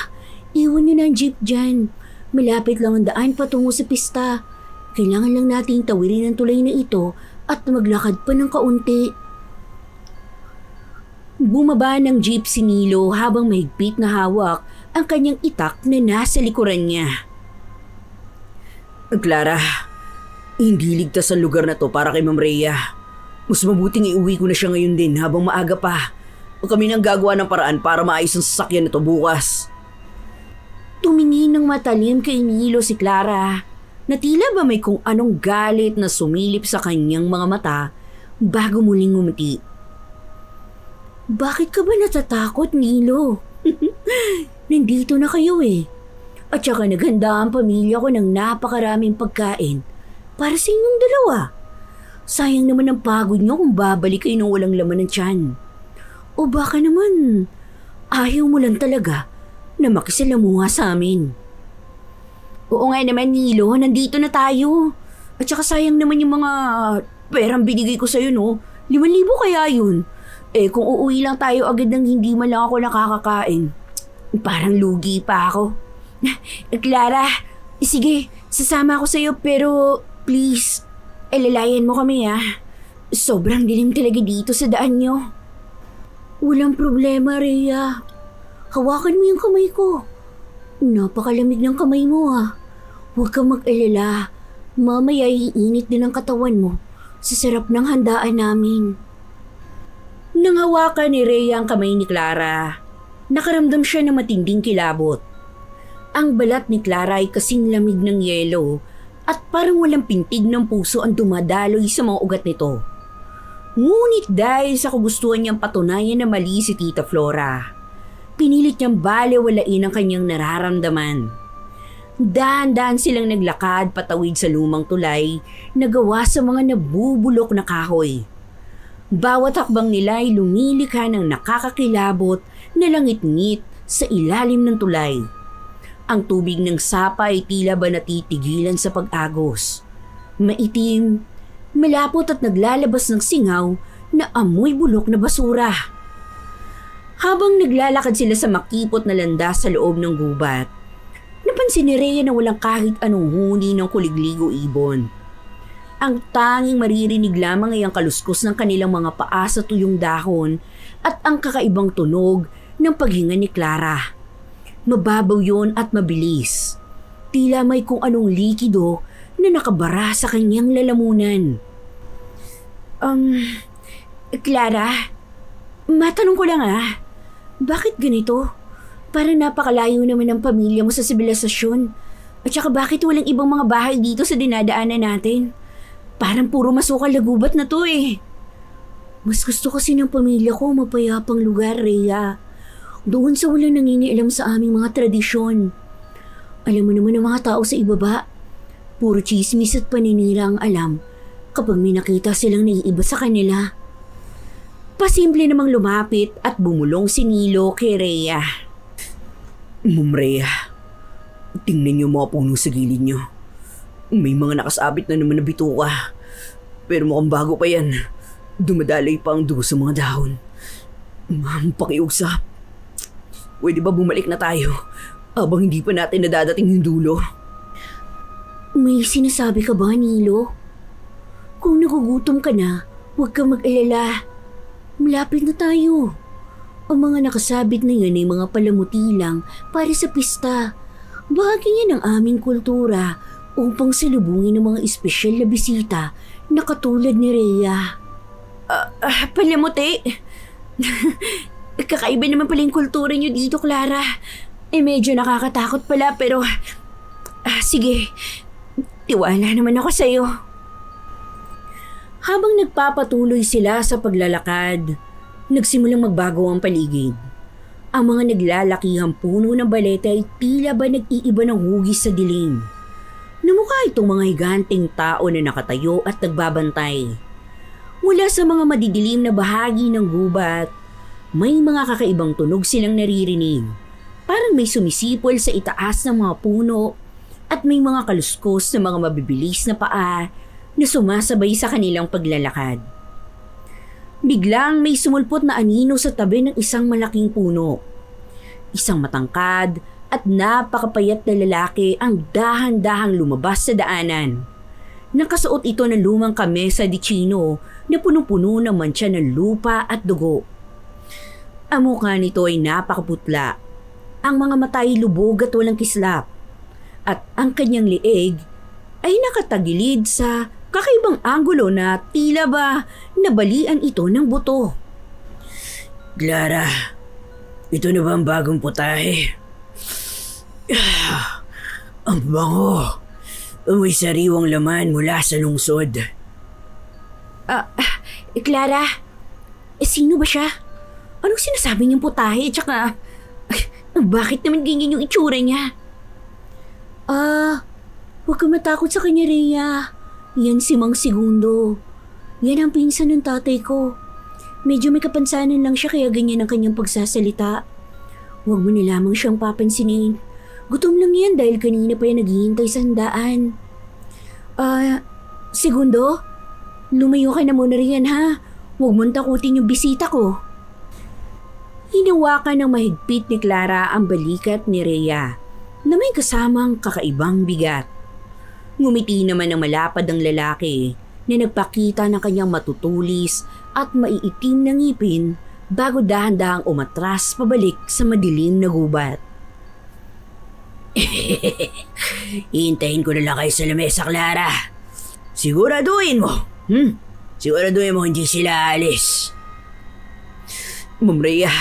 Iwan niyo na ang jeep dyan. Malapit lang ang daan patungo sa pista. Kailangan lang nating tawirin ang tulay na ito at maglakad pa ng kaunti. Bumaba ng jeep si Nilo habang mahigpit na hawak ang kanyang itak na nasa likuran niya. Clara, hindi ligtas ang lugar na to para kay Ma'am Rhea. Mas mabuting iuwi ko na siya ngayon din habang maaga pa. O kami nang gagawa ng paraan para maayos ang sasakyan na to bukas. Tumingin ng matalim kay Nilo si Clara. Na tila ba may kung anong galit na sumilip sa kanyang mga mata bago muling ngumiti. Bakit ka ba natatakot, Nilo? Nandito na kayo At saka naghanda ang pamilya ko ng napakaraming pagkain para sa inyong dalawa. Sayang naman ang pagod nyo kung babalik kayo ng walang laman ng tiyan. O baka naman, ayaw mo lang talaga na makisalamuha sa amin. Oo nga naman, Nilo. Nandito na tayo. At saka sayang naman yung mga perang binigay ko sa'yo, no? 5,000 kaya yun. Eh, kung uuwi lang tayo agad nang hindi man lang ako nakakakain, parang lugi pa ako. Clara, sige, sasama ako sa'yo pero please, alalayan mo kami Sobrang dilim talaga dito sa daan nyo. Walang problema, Rhea. Hawakan mo yung kamay ko. Napakalamig ng kamay mo Huwag kang mag-alala. Mamaya iinit din ang katawan mo sa sarap ng handaan namin. Nang hawakan ni Rhea ang kamay ni Clara, nakaramdam siya ng matinding kilabot. Ang balat ni Clara ay kasing lamig ng yelo at parang walang pintig ng puso ang dumadaloy sa mga ugat nito. Ngunit dahil sa kagustuhan niyang patunayan na mali si Tita Flora, pinilit niyang balewalain ang kanyang nararamdaman. Dahan-dahan silang naglakad patawid sa lumang tulay na gawa sa mga nabubulok na kahoy. Bawat hakbang nila ay lumilikha ng nakakakilabot na langit-ngit sa ilalim ng tulay. Ang tubig ng sapa ay tila ba natitigilan sa pag-agos. Maitim, malapot at naglalabas ng singaw na amoy bulok na basura. Habang naglalakad sila sa makipot na landas sa loob ng gubat, napansin ni Rhea na walang kahit anong huni ng kuligligo ibon. Ang tanging maririnig lamang ay ang kaluskos ng kanilang mga paa sa tuyong dahon at ang kakaibang tunog ng paghinga ni Clara. Mababaw yon at mabilis. Tila may kung anong likido na nakabara sa kanyang lalamunan. Clara, matanong ko lang bakit ganito? Parang napakalayo naman ng pamilya mo sa sibilisasyon. At saka bakit walang ibang mga bahay dito sa dinadaanan natin? Parang puro masukal na gubat na to Mas gusto kasi ng pamilya ko mapayapang lugar, Rhea. Doon sa walang nangingialam sa aming mga tradisyon. Alam mo naman ang mga tao sa ibaba. Puro chismis at paninira ang alam kapag may nakita silang naiiba sa kanila. Pasimple namang lumapit at bumulong si Nilo kay Rhea. Ma'am Rhea, tingnan niyo mga puno sa gilid niyo. May mga nakasabit na naman na bituka. Pero mukhang bago pa yan. Dumadalay pa ang dugo sa mga dahon. Ma'am, pakiusap. Pwede ba bumalik na tayo habang hindi pa natin nadadating yung dulo? May sinasabi ka ba, Nilo? Kung nagugutom ka na, huwag kang mag-alala. Malapit na tayo. Ang mga nakasabit na yan ay mga palamuti lang para sa pista. Bahagi yan ng aming kultura upang salubungin ng mga espesyal na bisita na katulad ni Rhea. Palamuti? Kakaiba naman pala yung kultura niyo dito, Clara. Medyo nakakatakot pala pero... sige, tiwala naman ako sa'yo. Habang nagpapatuloy sila sa paglalakad, nagsimulang magbago ang paligid. Ang mga naglalakihang puno ng balete ay tila ba nag-iiba ng hugis sa dilim. Namukha itong mga higanteng tao na nakatayo at nagbabantay. Mula sa mga madidilim na bahagi ng gubat, may mga kakaibang tunog silang naririnig. Parang may sumisipol sa itaas ng mga puno at may mga kaluskos na mga mabibilis na paa na sumasabay sa kanilang paglalakad. Biglang may sumulpot na anino sa tabi ng isang malaking puno. Isang matangkad at napakapayat na lalaki ang dahan-dahang lumabas sa daanan. Nakasuot ito ng lumang kamesa di chino na punong-puno ng mantsa ng lupa at dugo. Ang mukha nito ay napakaputla. Ang mga mata ay lubog at walang kislap. At ang kanyang liig ay nakatagilid sa kakaibang anggulo na tila ba nabalian ito ng buto. Clara, ito na ba ang bagong putahe? Ang bango. May sariwang laman mula sa lungsod. Clara, sino ba siya? Anong sinasabi niyang putahe? Tsaka, bakit naman ganyan yung itsura niya? Huwag ka matakot sa kanya, Rhea. Yan si Mang Segundo. Yan ang pinsan ng tatay ko. Medyo may kapansanan lang siya kaya ganyan ang kanyang pagsasalita. Huwag mo na lamang siyang papansinin. Gutom lang yan dahil kanina pa yan naghihintay sa handaan. Segundo, lumayo ka na muna riyan ha. Huwag mong takutin yung bisita ko. Hinawakan ng mahigpit ni Clara ang balikat ni Rhea na may kasamang kakaibang bigat. Ngumiti naman ng malapad ang lalaki na nagpakita ng kanyang matutulis at maiitim na ngipin bago dahan-dahang umatras pabalik sa madilim na gubat. Hintayin ko na lang kayo sa lamesa, Clara. Siguraduhin mo. Siguraduhin mo hindi sila alis. Ma'am Rhea,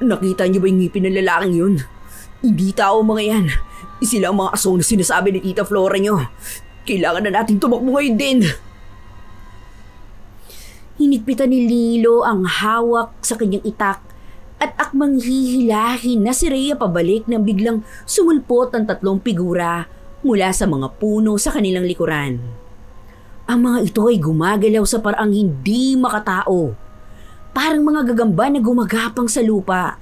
nakita niyo ba yung ngipin ng lalaking yun? Hindi tao mga yan. Sila ang mga asong na sinasabi ni Tita Flora niyo. Kailangan na natin tumakbo ngayon din. Hinigpitan ni Lilo ang hawak sa kanyang itak at akmang hihilahin na si Rhea pabalik nang biglang sumulpot ang 3 figura mula sa mga puno sa kanilang likuran. Ang mga ito ay gumagalaw sa paraang hindi makatao. Parang mga gagamba na gumagapang sa lupa.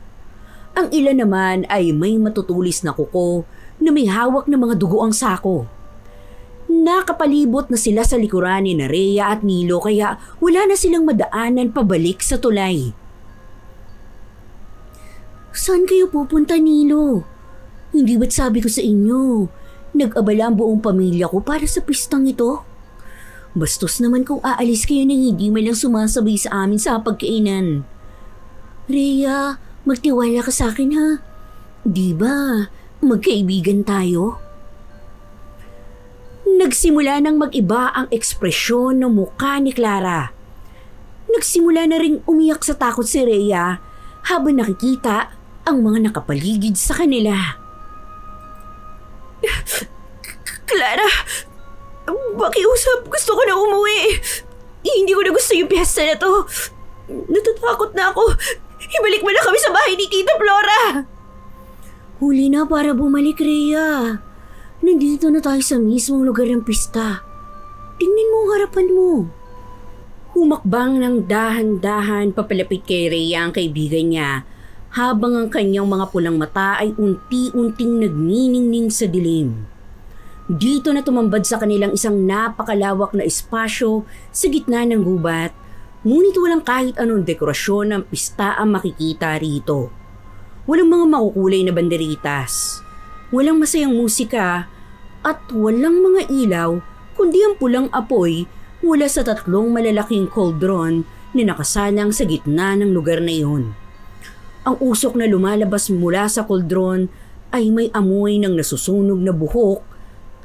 Ang ilan naman ay may matutulis na kuko na may hawak na mga dugo ang sako. Nakapalibot na sila sa likuran ni Rhea at Nilo kaya wala na silang madaanan pabalik sa tulay. Saan kayo pupunta, Nilo? Hindi ba't sabi ko sa inyo, nag-abala ang buong pamilya ko para sa pistang ito? Bastos naman kung aalis kayo nang hindi man lang sumasabay sa amin sa pagkainan. Rhea, magtiwala ka sa akin ha. Di ba, magkaibigan tayo? Nagsimula nang mag-iba ang ekspresyon ng mukha ni Clara. Nagsimula na ring umiyak sa takot si Rhea habang nakikita ang mga nakapaligid sa kanila. Clara, pakiusap, gusto ko na umuwi. Hindi ko na gusto yung piyesta na to. Natatakot na ako. Ibalik mo na kami sa bahay ni Tita Flora. Huli na para bumalik, Rhea. Nandito na tayo sa mismong lugar ng pista. Tingnan mo ang harapan mo. Humakbang ng dahan-dahan papalapit kay Rhea ang kaibigan niya habang ang kanyang mga pulang mata ay unti-unting nagniningning sa dilim. Dito na tumambad sa kanilang isang napakalawak na espasyo sa gitna ng gubat, ngunit walang kahit anong dekorasyon ng pista ang makikita rito. Walang mga makukulay na banderitas, walang masayang musika, at walang mga ilaw kundi ang pulang apoy mula sa 3 malalaking cauldron na nakasalang sa gitna ng lugar na iyon. Ang usok na lumalabas mula sa cauldron ay may amoy ng nasusunog na buhok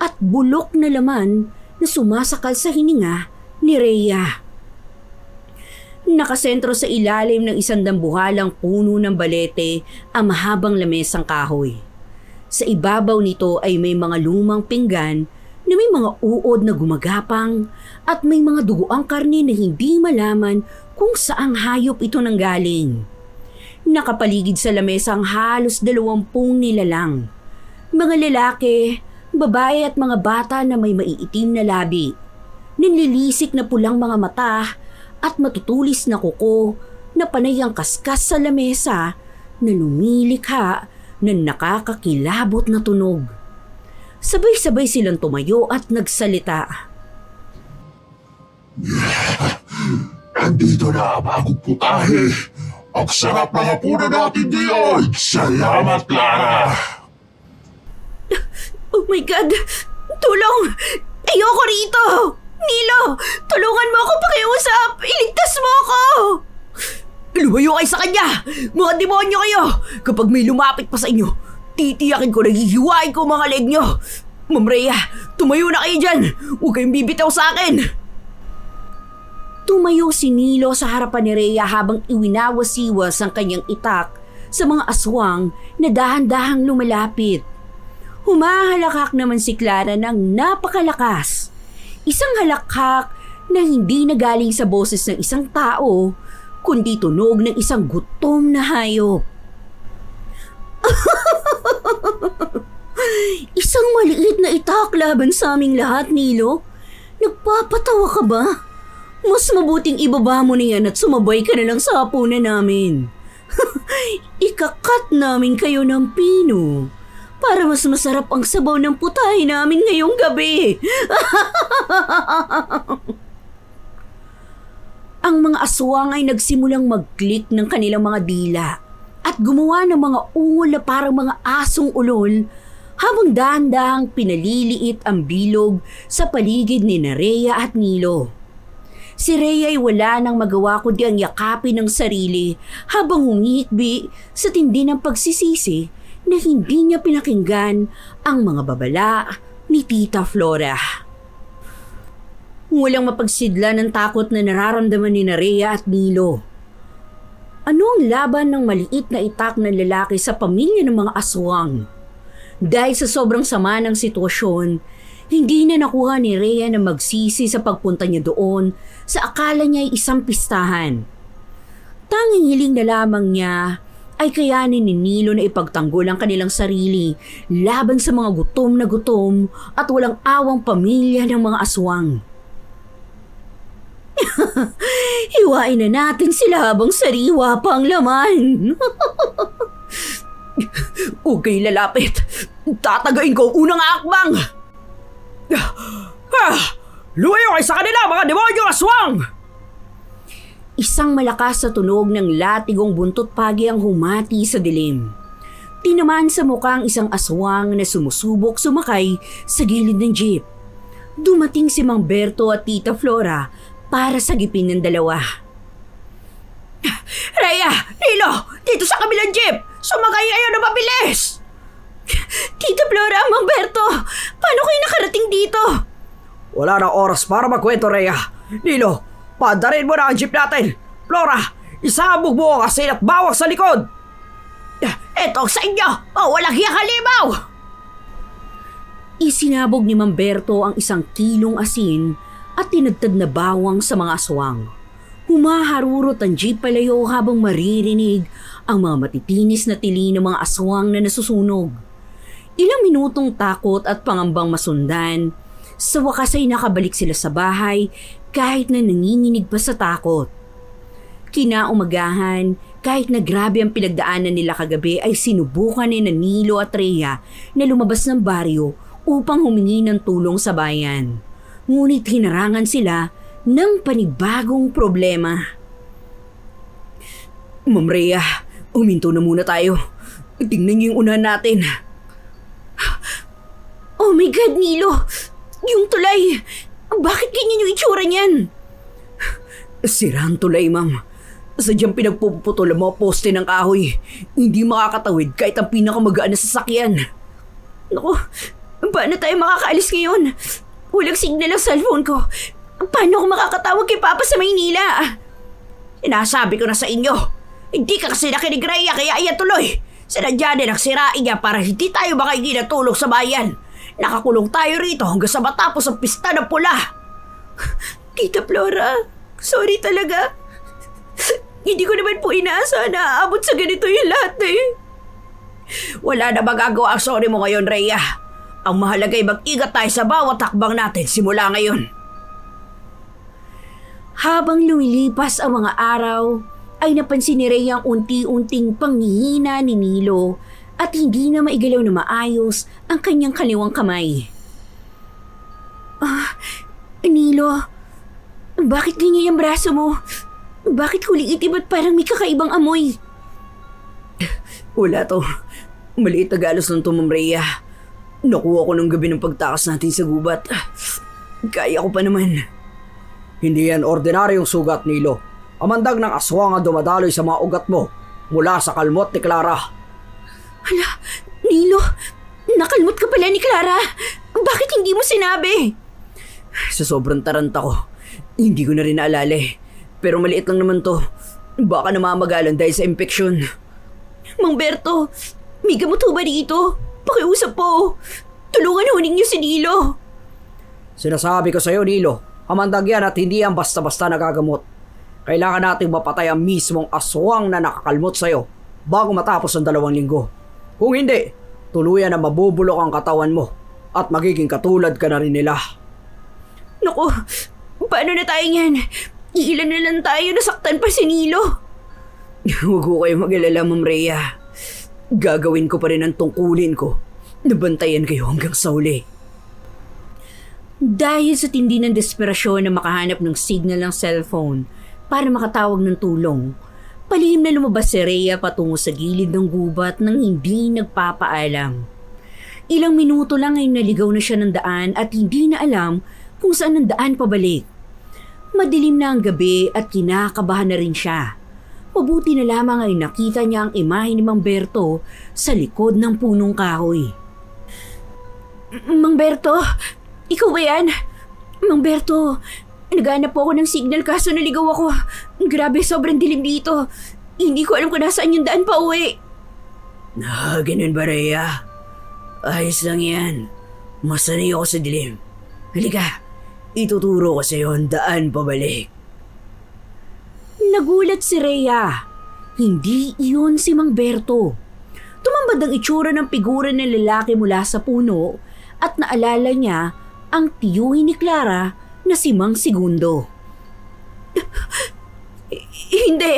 at bulok na laman na sumasakal sa hininga ni Rhea. Nakasentro sa ilalim ng isang dambuhalang puno ng balete ang mahabang lamesang kahoy. Sa ibabaw nito ay may mga lumang pinggan na may mga uod na gumagapang at may mga dugoang karne na hindi malaman kung saang hayop ito nanggaling. Nakapaligid sa lamesa ang halos 20 nilalang. Mga lalaki, babae at mga bata na may maiitim na labi. Nililisik na pulang mga mata at matutulis na kuko na panay ang kaskas sa lamesa na lumilikha ng nakakakilabot na tunog. Sabay-sabay silang tumayo at nagsalita. Nandito na ang bagong putahe. Ang sarap ng hapunan natin ngayon. Salamat, Clara. Oh my God! Tulong! Ayoko rito! Nilo! Tulungan mo ako pakiusap! Iligtas mo ako! Lumayo kayo sa kanya! Mga demonyo kayo! Kapag may lumapit pa sa inyo, titiyakin ko na hihiwain ko mga leg nyo! Ma'am Rhea, tumayo na kayo dyan! Huwag kayong bibitaw sa akin! Tumayo si Nilo sa harapan ni Rhea habang iwinawasiwas ang kanyang itak sa mga aswang na dahan-dahang lumalapit. Humahalakak naman si Clara ng napakalakas. Isang halakhak na hindi nagaling sa boses ng isang tao, kundi tunog ng isang gutom na hayop. Isang maliit na itak laban sa aming lahat, Nilo. Nagpapatawa ka ba? Mas mabuting ibaba mo na yan at sumabay ka na lang sa hapunan namin. Ikakat namin kayo ng pino para mas masarap ang sabaw ng putahe namin ngayong gabi. Ang mga aswang ay nagsimulang mag-click ng kanilang mga dila at gumawa ng mga ungol na parang mga asong ulol habang dahan-dahang pinaliliit ang bilog sa paligid ni Rhea at Nilo. Si Rhea ay wala nang magawa kundi ang yakapin ng sarili habang humihikbi sa tindi ng pagsisisi na hindi niya pinakinggan ang mga babala ni Tita Flora. Walang mapagsidla ng takot na nararamdaman ni Rhea at Nilo. Ano ang laban ng maliit na itak na lalaki sa pamilya ng mga aswang? Dahil sa sobrang sama ng sitwasyon, hindi na nakuha ni Rhea na magsisi sa pagpunta niya doon sa akala niya ay isang pistahan. Tanging hiling na lamang niya ay kayanin ni Nilo na ipagtanggol ang kanilang sarili laban sa mga gutom na gutom at walang awang pamilya ng mga aswang. Hiwain na natin sila habang sariwa pa ang laman. Huwag kayo lalapit. Tatagain ko ang unang akbang. Lumayo kayo sa kanila, mga demonyo aswang! Isang malakas sa tunog ng latigong buntot pagi ang humati sa dilim. Tinamaan sa mukha ang isang aswang na sumusubok sumakay sa gilid ng jeep. Dumating si Mang Berto at Tita Flora para sagipin ng dalawa. Rhea! Nilo! Dito sa kabilang jeep! Sumakay kayo na mabilis! Tita Flora, Mang Berto, paano kayo nakarating dito? Wala na oras para magkwento, Rhea. Nilo, padarin mo na ang jeep natin. Flora, isabog mo ang asin at bawak sa likod. Eto sa inyo! O walang hiya kalimaw! Isinabog ni Mang Berto ang 1 kilong asin at tinagtad na bawang sa mga aswang. Humaharurot ang jeep palayo habang maririnig ang mga matitinis na tili ng mga aswang na nasusunog. Ilang minutong takot at pangambang masundan, sa wakas ay nakabalik sila sa bahay kahit na nanginginig pa sa takot. Kinaumagahan, kahit na grabe ang pinagdaanan nila kagabi ay sinubukan ni Nilo at Rhea na lumabas ng baryo upang humingi ng tulong sa bayan. Ngunit hinarangan sila ng panibagong problema. Ma'am Rhea, uminto na muna tayo. Tingnan niyo yung unahan natin. Oh my God, Nilo! Yung tulay! Bakit ganyan yung itsura niyan? Sirang tulay, ma'am. Sadyang pinagpuputol ang mga poste ng kahoy. Hindi makakatawid kahit ang pinakamagaan na sasakyan. Naku, paano tayo makakaalis ngayon? Walang signal ang cellphone ko. Paano ako makakatawag kay Papa sa Maynila? Sinasabi ko na sa inyo, hindi ka kasi nakinig, Rhea, kaya ayan tuloy. Sinadya din ang sirain niya para hindi tayo makikita tulog sa bayan. Nakakulong tayo rito hanggang sa matapos ang pista ng pula. Tita Flora, sorry talaga. Hindi ko naman po inaasahan na aabot sa ganito yung lahat eh. Wala na magagawa ang sorry mo ngayon, Rhea. Ang mahalaga ay mag-ingat tayo sa bawat hakbang natin simula ngayon. Habang lumilipas ang mga araw, ay napansin ni Rhea ang unti-unting panghihina ni Nilo at hindi na maigalaw na maayos ang kanyang kaliwang kamay. Nilo, bakit ganyan yung braso mo? Bakit huling itim at parang may kakaibang amoy? Wala to. Maliit na galos lang to, Ma'am Rhea. Nakuha ko nung gabi ng pagtakas natin sa gubat. Kaya ko pa naman. Hindi yan ordinaryong sugat, Nilo. Amandag ng aswang ang dumadaloy sa mga ugat mo mula sa kalmot ni Clara. Hala, Nilo, nakalmot ka pala ni Clara. Bakit hindi mo sinabi? Sa sobrang taranta ko, hindi ko na rin naalala eh. Pero maliit lang naman to. Baka namamagalan dahil sa impeksyon. Mang Berto, may gamot ho ba dito? Pakiusap po. Tulungan ho ninyo si Nilo. Sinasabi ko sa'yo, Nilo, amandag yan at hindi yan basta-basta nagagamot. Kailangan nating mapatay ang mismong aswang na nakakalmot sa'yo bago matapos ang 2 linggo. Kung hindi, tuluyan na mabubulok ang katawan mo at magiging katulad ka na rin nila. Naku, paano na tayo yan? Iilan na lang tayo, nasaktan pa si Nilo. Huwag ko kayo mag-alala, Ma'am Rhea. Gagawin ko pa rin ang tungkulin ko nabantayan kayo hanggang sa uli. Dahil sa tindi ng desperasyon na makahanap ng signal ng cellphone para makatawag ng tulong, palihim na lumabas si Rhea patungo sa gilid ng gubat nang hindi nagpapaalam. Ilang minuto lang ay naligaw na siya ng daan at hindi na alam kung saan ang daan pabalik. Madilim na ang gabi at kinakabahan na rin siya. Mabuti na lamang ay nakita niya ang imahe ni Mang Berto sa likod ng punong kahoy. Mang Berto? Ikaw ba yan? Mang Berto, naghahanap po ako ng signal kaso naligaw ako. Grabe, sobrang dilim dito. Hindi ko alam kung nasaan yung daan pa uwi. Ganun ba, Rhea? Ayos lang yan. Masanay ako sa dilim. Halika, ituturo ko sa'yo ang daan pabalik. Nagulat si Rhea. Hindi iyon si Mang Berto. Tumambad ang itsura ng figura ng lalaki mula sa puno at naalala niya ang tiyuhin ni Clara na si Mang Segundo. Hindi!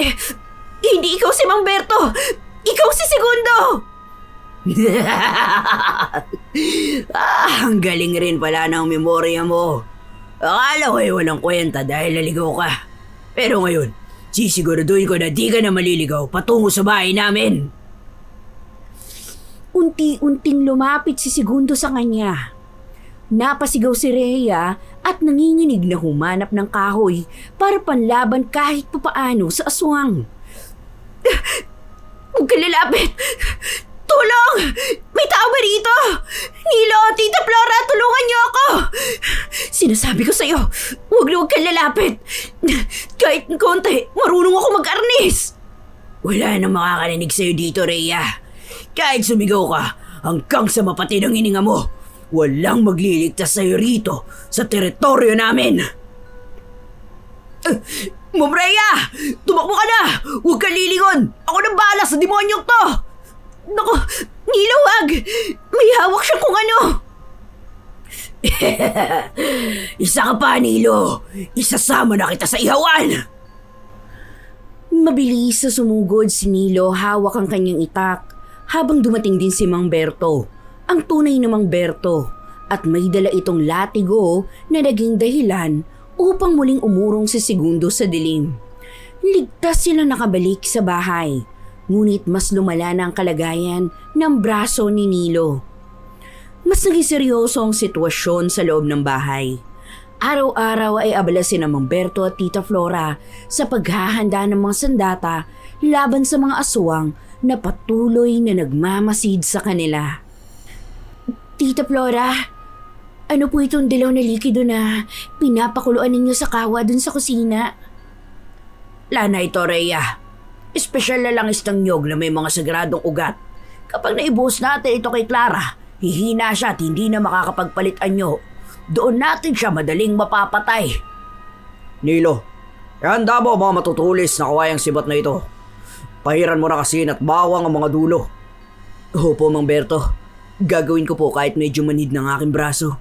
Hindi ikaw si Mang Berto! Ikaw si Segundo! Ang galing rin pala ng memorya mo. Akala ko walang kwenta dahil naligaw ka. Pero ngayon, sisiguraduhin ko na di ka na maliligaw patungo sa bahay namin. Unti-unting lumapit si Segundo sa kanya. Napasigaw si Rhea at nanginginig na humanap ng kahoy para panlaban kahit papaano sa aswang. Huwag ka lalapit! Tulong! May tao ba rito? Nilo, Tita Flora, tulungan niyo ako! Sinasabi ko sa'yo, huwag kang lalapit. Kahit konti, marunong ako mag-arnis. Wala nang makakarinig sa'yo dito, Rhea. Kahit sumigaw ka hanggang sa mapati ng hininga mo, walang magliligtas sa'yo rito sa teritoryo namin. Ma'am Rhea! Tumakbo ka na! Huwag kang lilingon! Ako nang bahala sa demonyong to! Naku, Nilo, wag! May hawak siya kung ano! Isa ka pa, Nilo! Isasama na kita sa ihawan! Mabilis na sumugod si Nilo, hawak ang kanyang itak habang dumating din si Mang Berto, ang tunay na Mang Berto, at may dala itong latigo na naging dahilan upang muling umurong si Segundo sa dilim. Ligtas silang nakabalik sa bahay, ngunit mas lumala na ang kalagayan ng braso ni Nilo. Mas naging seryoso ang sitwasyon sa loob ng bahay. Araw-araw ay abala si Mang Berto at Tita Flora sa paghahanda ng mga sandata laban sa mga aswang na patuloy na nagmamasid sa kanila. Tita Flora, ano po itong dilaw na likido na pinapakuluan ninyo sa kawa dun sa kusina? Lana ito, Rhea. Espesyal na langis ng nyog na may mga sagradong ugat. Kapag naibuhos natin ito kay Clara, hihina siya at hindi na makakapagpalit anyo. Doon natin siya madaling mapapatay. Nilo, ihanda mo mga matutulis na kawayang sibat na ito. Pahiran mo na kasi at bawang ang mga dulo. Opo, Mang Berto. Gagawin ko po kahit medyo manid ng aking braso.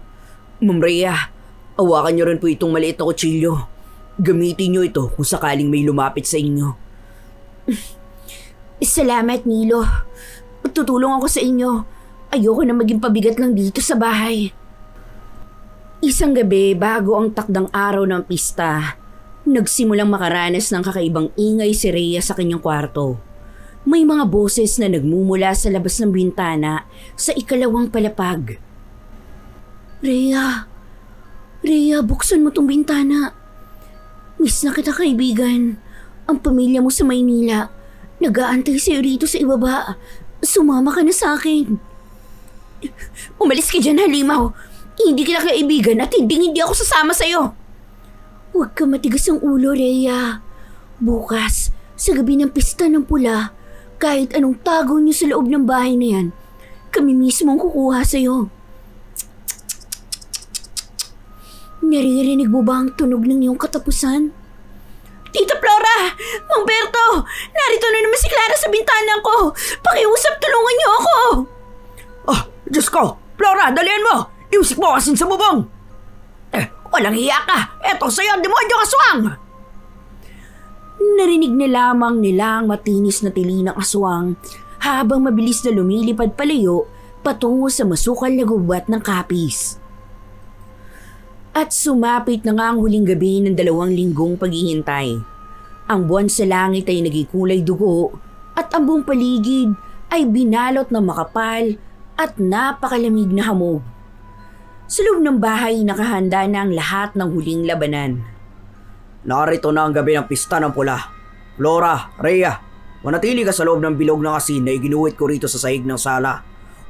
Ma'am Rhea, awakan niyo rin po itong maliit na kutsilyo. Gamitin niyo ito kung sakaling may lumapit sa inyo. Salamat, Nilo. Tutulong ako sa inyo. Ayoko na maging pabigat lang dito sa bahay. Isang gabi bago ang takdang araw ng pista, nagsimulang makaranas ng kakaibang ingay si Rhea sa kanyang kwarto. May mga boses na nagmumula sa labas ng bintana sa ikalawang palapag. Rhea, buksan mo tong bintana. Miss na kita, kaibigan. Ang pamilya mo sa Maynila, nag-aantay sa'yo rito sa ibaba. Sumama ka na sa akin. Umalis ka dyan, halimaw. Hindi kita kaibigan at hindi ako sasama sa'yo. Huwag ka matigas ang ulo, Rhea. Bukas, sa gabi ng pista ng pula, kahit anong tago niyo sa loob ng bahay na yan, kami mismo ang kukuha sa'yo. Naririnig mo ba ang tunog ng iyong katapusan? Tita Flora! Mang Berto! Narito na naman si Clara sa bintanan ko! Pakiusap, tulungan niyo ako! Diyos ko! Flora, dalian mo! Iusik mo asin sa bubong! Walang hiya ka! Eto sa'yo, demonyo aswang! Narinig na lamang nila ang matinis na tili ng aswang habang mabilis na lumilipad palayo patungo sa masukal na gubat ng kapis. At sumapit na nga ang huling gabi ng 2 linggong paghihintay. Ang buwan sa langit ay nagikulay dugo at ang buong paligid ay binalot ng makapal at napakalamig na hamog. Sa loob ng bahay nakahanda na ang lahat ng huling labanan. Narito na ang gabi ng pista ng pula. Flora, Rhea, manatili ka sa loob ng bilog na asin na iginuwit ko rito sa sahig ng sala.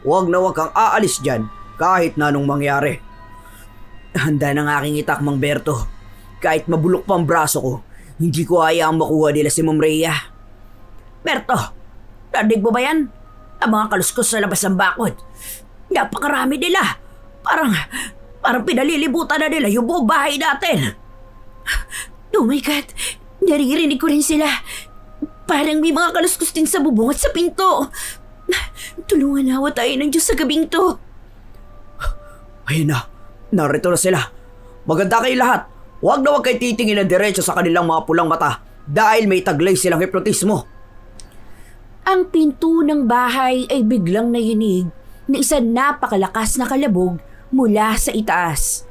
Huwag na huwag kang aalis dyan kahit na anong mangyari. Handa ng aking itak, Mang Berto. Kahit mabulok pa ang braso ko, hindi ko hayaang makuha nila si Ma'am Rhea. Berto, narinig mo ba yan? Ang mga kaluskos sa labas ng bakod. Napakarami nila. Parang pinalilibutan na nila yung buong bahay natin. Oh my God! Naririnig ko rin sila. Parang may mga kaluskos din sa bubong at sa pinto. Tulungan nawa tayo ng Diyos sa gabing to. Ayun na, narito na sila. Maganda kayo lahat. Huwag na huwag kayo titingin na diretso sa kanilang mga pulang mata dahil may taglay silang hipnotismo. Ang pinto ng bahay ay biglang nayinig na isang napakalakas na kalabog mula sa itaas.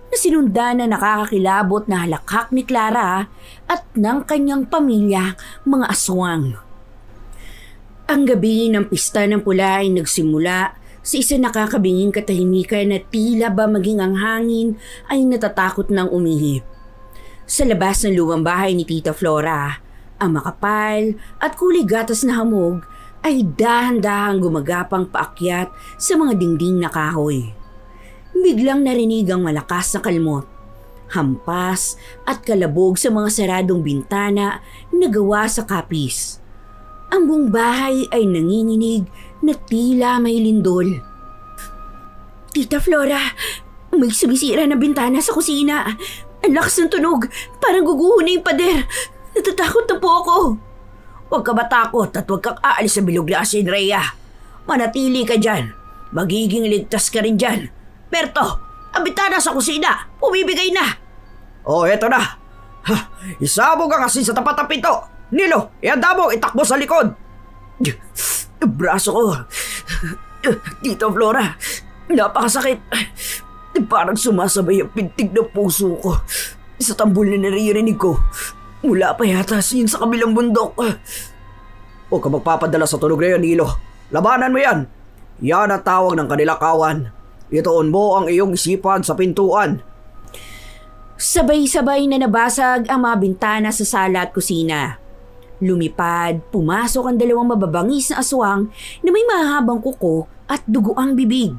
Nasinundan na nakakakilabot na halakhak ni Clara at ng kanyang pamilya, mga aswang. Ang gabi ng pista ng pula ay nagsimula sa isang nakakabinging katahimikan na tila ba maging ang hangin ay natatakot ng umihip. Sa labas ng lumang bahay ni Tita Flora, ang makapal at kulay gatas na hamog ay dahan-dahang gumagapang paakyat sa mga dingding na kahoy. Biglang narinig ang malakas na kalmot, hampas at kalabog sa mga saradong bintana na gawa sa kapis. Ang buong bahay ay nanginginig na tila may lindol. Tita Flora, may sumisira na bintana sa kusina. Ang lakas ng tunog, parang guguho na yung pader. Natatakot na po ako. Huwag ka matakot at huwag kang aalis sa bilog na asin, Rhea. Manatili ka dyan. Magiging ligtas ka rin dyan. Berto, ang bintana sa kusina, umibigay na. Oh, eto na. Isabog ang asin sa tapat ng pinto. Nilo, ihanda mo, itakbo sa likod. Braso ko. Tito Flora, napakasakit. Parang sumasabay ang pintig ng puso ko. Sa tambol na naririnig ko. Mula pa yata yun sa kabilang bundok. Huwag ka magpapadala sa tunog na yan, Nilo. Labanan mo yan. Yan ang tawag ng kanilakawan. Itoon mo ang iyong isipan sa pintuan. Sabay-sabay na nabasag ang mga bintana sa sala at kusina. Lumipad, pumasok ang 2 mababangis na aswang na may mahabang kuko at dugoang bibig.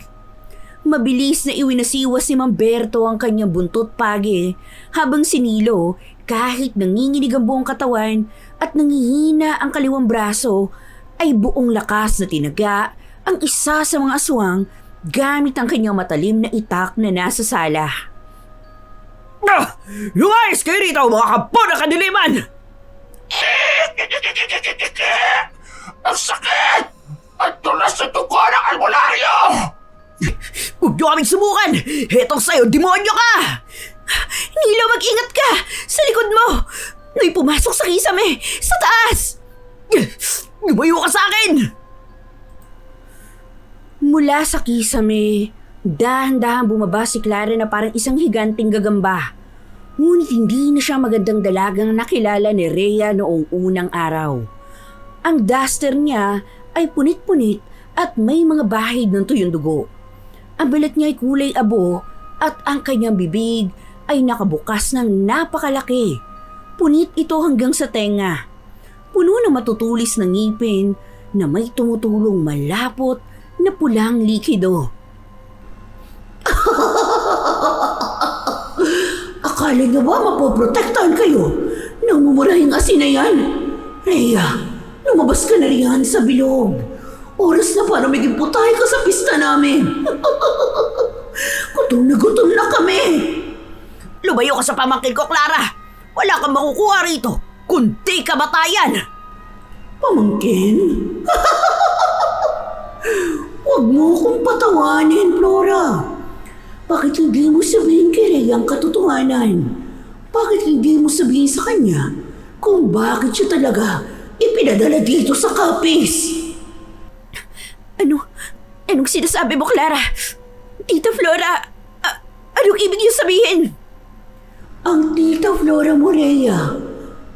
Mabilis na iwinasiwas ni Mang Berto ang kanyang buntot pagi habang si Nilo, kahit nanginginig ang buong katawan at nangihina ang kaliwang braso, ay buong lakas na tinaga ang isa sa mga aswang gamit ang kanyang matalim na itak na nasa sala. Lumayas kayo rito, mga kampo na kadiliman! Ang sakit! At tulas sa tuko ng albularyo! Huwag niyo kaming subukan! Hetong sa'yo, demonyo ka! Nilo, mag-ingat ka! Sa likod mo! May pumasok sa kisame! Sa taas! Lumayo ka sa akin! Mula sa kisame, dahan-dahan bumaba si Clara na parang isang higanting gagamba. Ngunit hindi na siya magandang dalagang nakilala ni Rhea noong unang araw. Ang duster niya ay punit-punit at may mga bahid ng tuyong dugo. Ang balat niya ay kulay abo at ang kanyang bibig ay nakabukas ng napakalaki. Punit ito hanggang sa tenga. Puno ng matutulis na ngipin na may tumutulong malapot na pulang likido. Akala niyo ba mapoprotektahan kayo ng mumurahing asin na yan? Rhea, lumabas ka na riyan sa bilog. Oras na para maging putay ka sa pista namin. Gutom na kami. Lumayo ka sa pamangkin ko, Clara. Wala kang makukuha rito, kundi kamatayan. Pamangkin? Huwag mo akong patawanin, Flora. Bakit hindi mo sabihin kay Rhea ang katotohanan? Bakit hindi mo sabihin sa kanya kung bakit siya talaga ipinadala dito sa kapis? Anong sinasabi mo, Clara? Tita Flora, anong ibig niyo sabihin? Ang Tita Flora Morea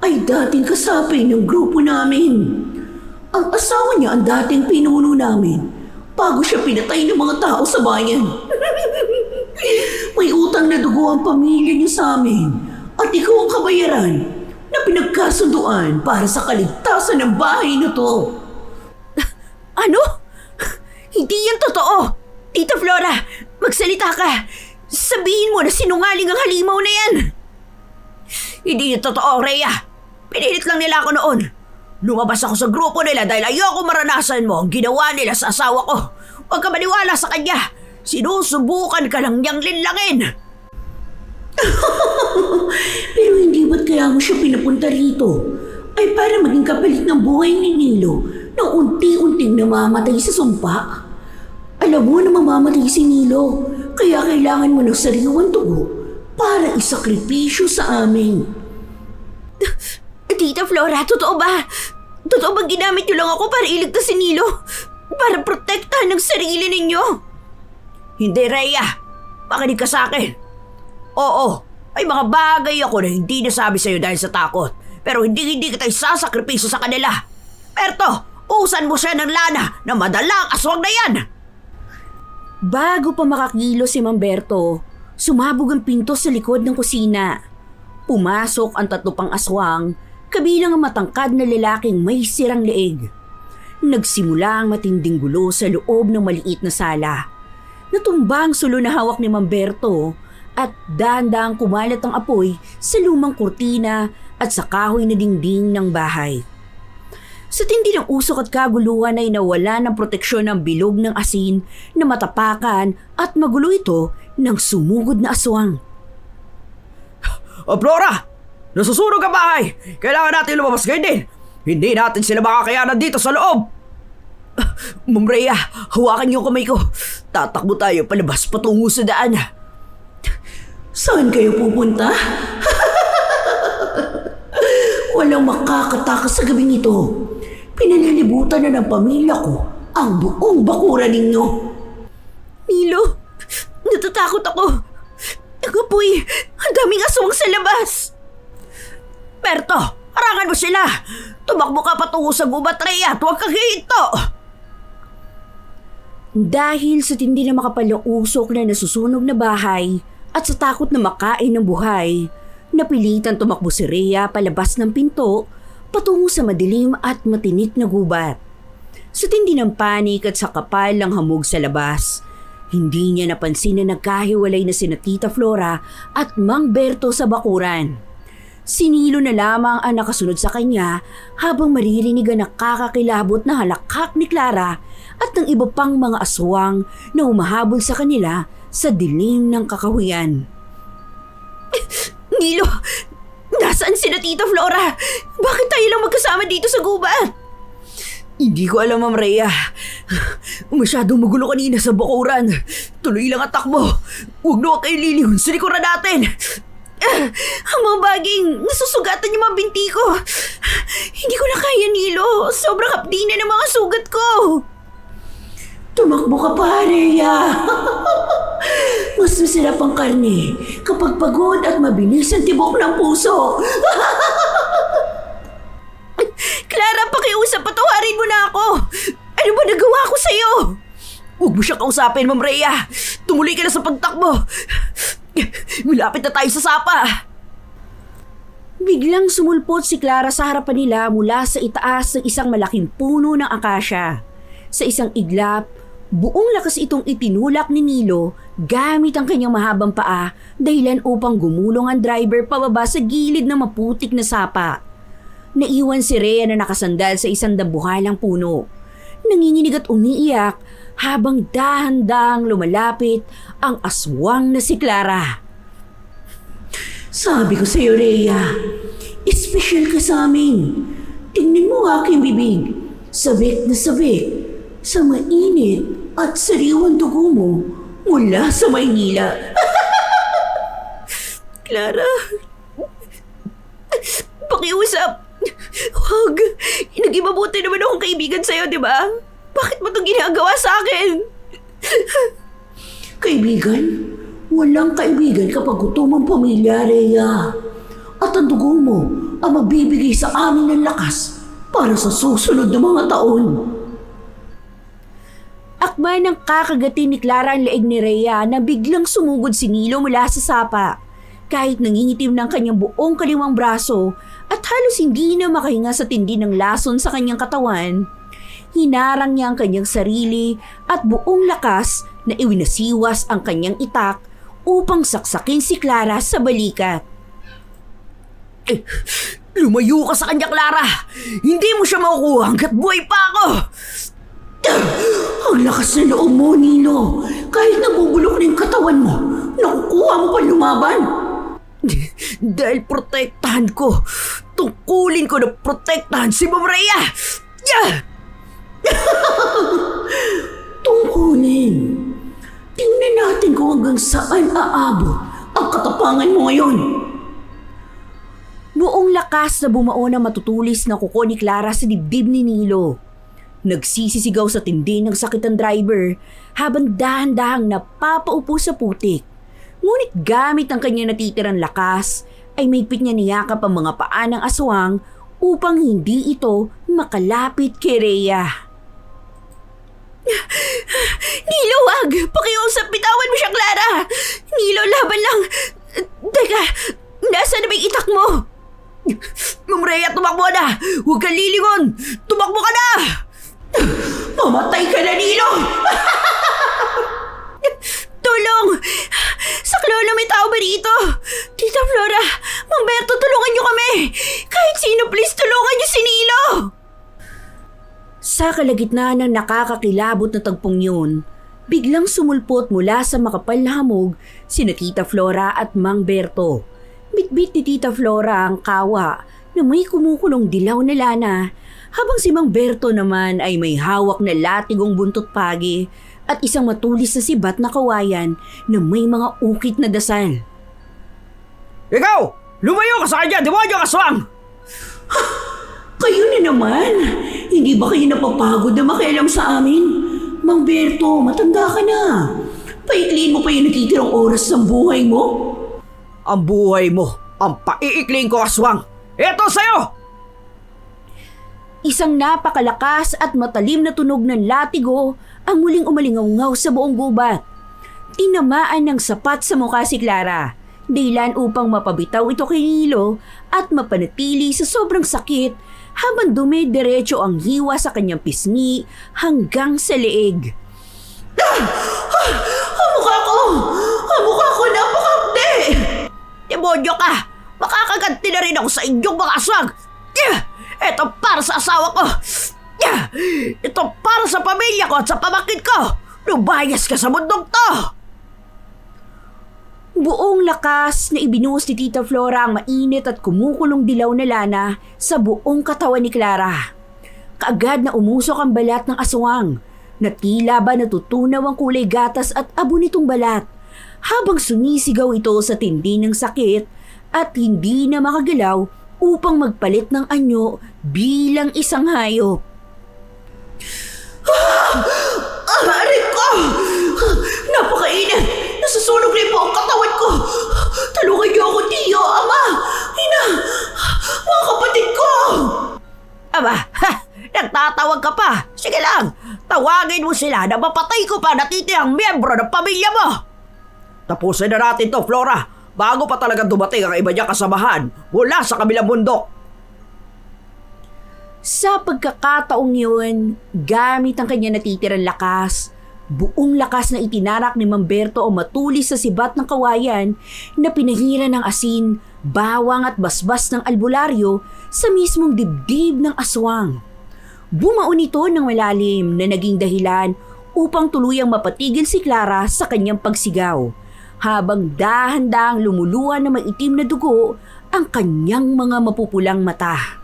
ay dating kasapi ng grupo namin. Ang asawa niya ang dating pinuno namin bago siya pinatay ng mga tao sa bayan. May utang na dugo ang pamilya niya sa amin at ikaw ang kabayaran na pinagkasunduan para sa kaligtasan ng bahay na to. Ano? Hindi yan totoo! Tita Flora, magsalita ka! Sabihin mo na sinungaling ang halimaw na yan! Hindi yan totoo, Rhea! Pinilit lang nila ako noon. Lumabas ako sa grupo nila dahil ayoko maranasan mo ang ginawa nila sa asawa ko. Huwag ka maniwala sa kanya. Sinusubukan ka lang niyang linlangin. Pero hindi ba't kaya mo siya pinapunta rito? Ay para maging kapalit ng buhay ni Nilo na unti-unting namamatay sa sumpa? Alam mo na mamamatay si Nilo, kaya kailangan mo ng sariwang dugo para isakripisyo sa amin. Tita Flora, totoo ba? Totoo bang ginamit niyo lang ako para iligtas si Nilo? Para protektahan ng sarili ninyo? Hindi, Rhea. Makinig ka sa akin. Oo, ay mga bagay ako na hindi nasabi sa'yo dahil sa takot. Pero hindi kita isasakripisyo sa kanila. Perto, usan mo siya ng lana na madalang aswang na yan. Bago pa makakilo si Mamberto, sumabog ang pinto sa likod ng kusina. Pumasok ang 3 pang aswang, kabilang ang matangkad na lalaking may sirang leeg. Nagsimula ang matinding gulo sa loob ng maliit na sala. Natumba ang sulo na hawak ni Mamberto at dahan-dahang kumalat ang apoy sa lumang kurtina at sa kahoy na dingding ng bahay. Sa tindi ng usok at kaguluhan ay nawala ng proteksyon ng bilog ng asin na matapakan at magulo ito ng sumugod na aswang. Flora! Nasusunog ang bahay! Kailangan natin lumabas ngayon din! Hindi natin sila makakayanan dito sa loob! Ma'am Rhea, hawakan niyo ang kamay ko. Tatakbo tayo palabas patungo sa daan. Saan kayo pupunta? Walang makakatakas sa gabing ito. Pinalilibutan na ng pamilya ko ang buong bakuran ninyo. Nilo, natatakot ako. Nagapoy, ang daming aswang sa labas. Berto, harangan mo sila. Tumakbo ka patungo sa gubat, Rhea, at huwag kang hihinto. Dahil sa tindi na makapalang usok na nasusunog na bahay at sa takot na makain ng buhay, napilitan tumakbo si Rhea palabas ng pinto patungo sa madilim at matinik na gubat. Sa tindi ng panik at sa kapal ng hamog sa labas, hindi niya napansin na nagkahiwalay na sina Tita Flora at Mang Berto sa bakuran. Sinilo na lamang ang nakasunod sa kanya habang maririnig ang nakakakilabot na halakhak ni Clara at ng iba pang mga aswang na humahabol sa kanila sa dilim ng kakahuyan. Nilo, nasaan sina Tita Flora? Bakit tayo lang magkasama dito sa gubat? Hindi ko alam, Ma'am Rhea. Masyadong magulo kanina sa bakuran. Tuloy lang ang takbo. Huwag na kayo lilihon sa likuran natin. Ang mga baging nasusugatan yung mga binti ko. Hindi ko na kaya, Nilo. Sobrang hapdi na ng mga sugat ko. Tumakbo ka pa, Rhea. Mas masarap ang karne kapag pagod at mabilis ang tibok ng puso. Clara, pakiusap, patawarin mo na ako. Ano ba nagawa ko sa'yo? Huwag mo siya kausapin, Ma'am Rhea. Tumuloy ka na sa pagtakbo. Malapit na tayo sa sapa. Biglang sumulpot si Clara sa harapan nila mula sa itaas ng isang malaking puno ng akasya. Sa isang iglap, buong lakas itong itinulak ni Nilo gamit ang kanyang mahabang paa dahilan upang gumulong ang driver pababa sa gilid ng maputik na sapa. Naiwan si Rhea na nakasandal sa isang dambuhalang puno. Nanginginig at umiiyak habang dahan-dahang lumalapit ang aswang na si Clara. Sabi ko sa iyo, Rhea, espesyal ka sa amin. Tingnan mo aking bibig, sabik na sabik, sa mainit at sariwang dugo mo mula sa Maynila. Clara, pakiusap. Huwag. Nag-imabuti naman akong kaibigan sa'yo, di ba? Bakit mo itong ginagawa sa akin? Kaibigan? Walang kaibigan kapag gutom ang pamilya, Rhea. At ang dugo mo ang magbibigay sa amin ng lakas para sa susunod na mga taon. Akma ng kakagatin ni Clara ang leeg ni Rhea na biglang sumugod si Nilo mula sa sapa. Kahit nangingitim ng kanyang buong kaliwang braso at halos hindi na makahinga sa tindi ng lason sa kanyang katawan, hinarang niya ang kanyang sarili at buong lakas na iwinasiwas ang kanyang itak upang saksakin si Clara sa balikat. Lumayo ka sa kanya, Clara! Hindi mo siya makukuha hanggat buhay pa ako! Ang lakas na loob mo, Nilo. Kahit nabubulok na yung katawan mo, nakukuha mo pa lumaban. Dahil protektahan ko, tungkulin ko na protektahan si Ma'am Rhea! Tungkulin? Tingnan natin kung hanggang saan aabot ang katapangan mo ngayon. Buong lakas na bumao na matutulis na kuko ni Clara sa dibdib ni Nilo. Nagsisisigaw sa tindi ng sakit ang driver habang dahan-dahang napapaupo sa putik. Ngunit gamit ang kanyang natitirang lakas ay mahigpit niya niyakap ang mga paa ng aswang upang hindi ito makalapit kay Rhea. Nilo, wag! Pakiusap, bitawan mo siya, Clara! Nilo, laban lang! Teka, nasaan na ba yung itak mo? Ma'am Rhea, tumakbo na! Huwag kang lilingon! Tumakbo ka na! Mamatay ka na, Nilo! Tulong! Saklolo, may tao ba rito? Tita Flora, Mang Berto, tulungan niyo kami! Kahit sino, please, tulungan niyo si Nilo! Sa kalagitnaan ng nakakakilabot na tagpong yun, biglang sumulpot mula sa makapal na hamog sina Tita Flora at Mang Berto. Bitbit ni Tita Flora ang kawa na may kumukulong dilaw na lana, habang si Mang Berto naman ay may hawak na latigong buntot pagi at isang matulis na sibat na kawayan na may mga ukit na dasal. Ikaw! Lumayo ka sa kanya! Demonyo kaswang! Kayo na naman! Hindi ba kayo napapagod na makialam sa amin? Mang Berto, matanda ka na. Paikliin mo pa yung natitirang oras ng buhay mo? Ang buhay mo, ang paiikling ko aswang! Eto sa'yo! Isang napakalakas at matalim na tunog ng latigo ang muling umalingaw sa buong gubat. Tinamaan ng sapat sa mukha si Clara, dahilan upang mapabitaw ito kay Nilo at mapanatili sa sobrang sakit habang dumidiretso ang hiwa sa kanyang pisngi hanggang sa leeg. Ang mukha ko! Ang mukha ko, napakapde! Demonyo ka! Makakaganti na rin ako sa inyong mga aswang! Ito para sa asawa ko! Ito para sa pamilya ko at sa pamangkin ko! Lumayas ka sa mundong to! Buong lakas na ibinuhos ni Tita Flora ang mainit at kumukulong dilaw na lana sa buong katawan ni Clara. Kaagad na umusok ang balat ng aswang, na tila ba natutunaw ang kulay gatas at abo nitong balat, habang sumisigaw ito sa tindi ng sakit at hindi na makagalaw upang magpalit ng anyo bilang isang hayop. Aray ko! Napakainit! Nasusunog rin po ang katawan ko! Tulungan niyo ako, Tiyo, Ama! Ina! Mga kapatid ko! Aba, nagtatawag ka pa! Sige lang! Tawagin mo sila na mapatay ko pa natitirang miyembro ng pamilya mo! Tapusin na natin to, Flora, bago pa talagang dumating ang iba niyang kasamahan mula sa kabilang bundok. Sa pagkakataong yun, gamit ang kanya natitirang lakas, buong lakas na itinarak ni Mamberto o matulis sa sibat ng kawayan na pinahira ng asin, bawang at basbas ng albularyo sa mismong dibdib ng aswang. Bumaon ito ng malalim na naging dahilan upang tuluyang mapatigil si Clara sa kanyang pagsigaw, habang dahan-dahang lumuluhan na maitim na dugo ang kanyang mga mapupulang mata.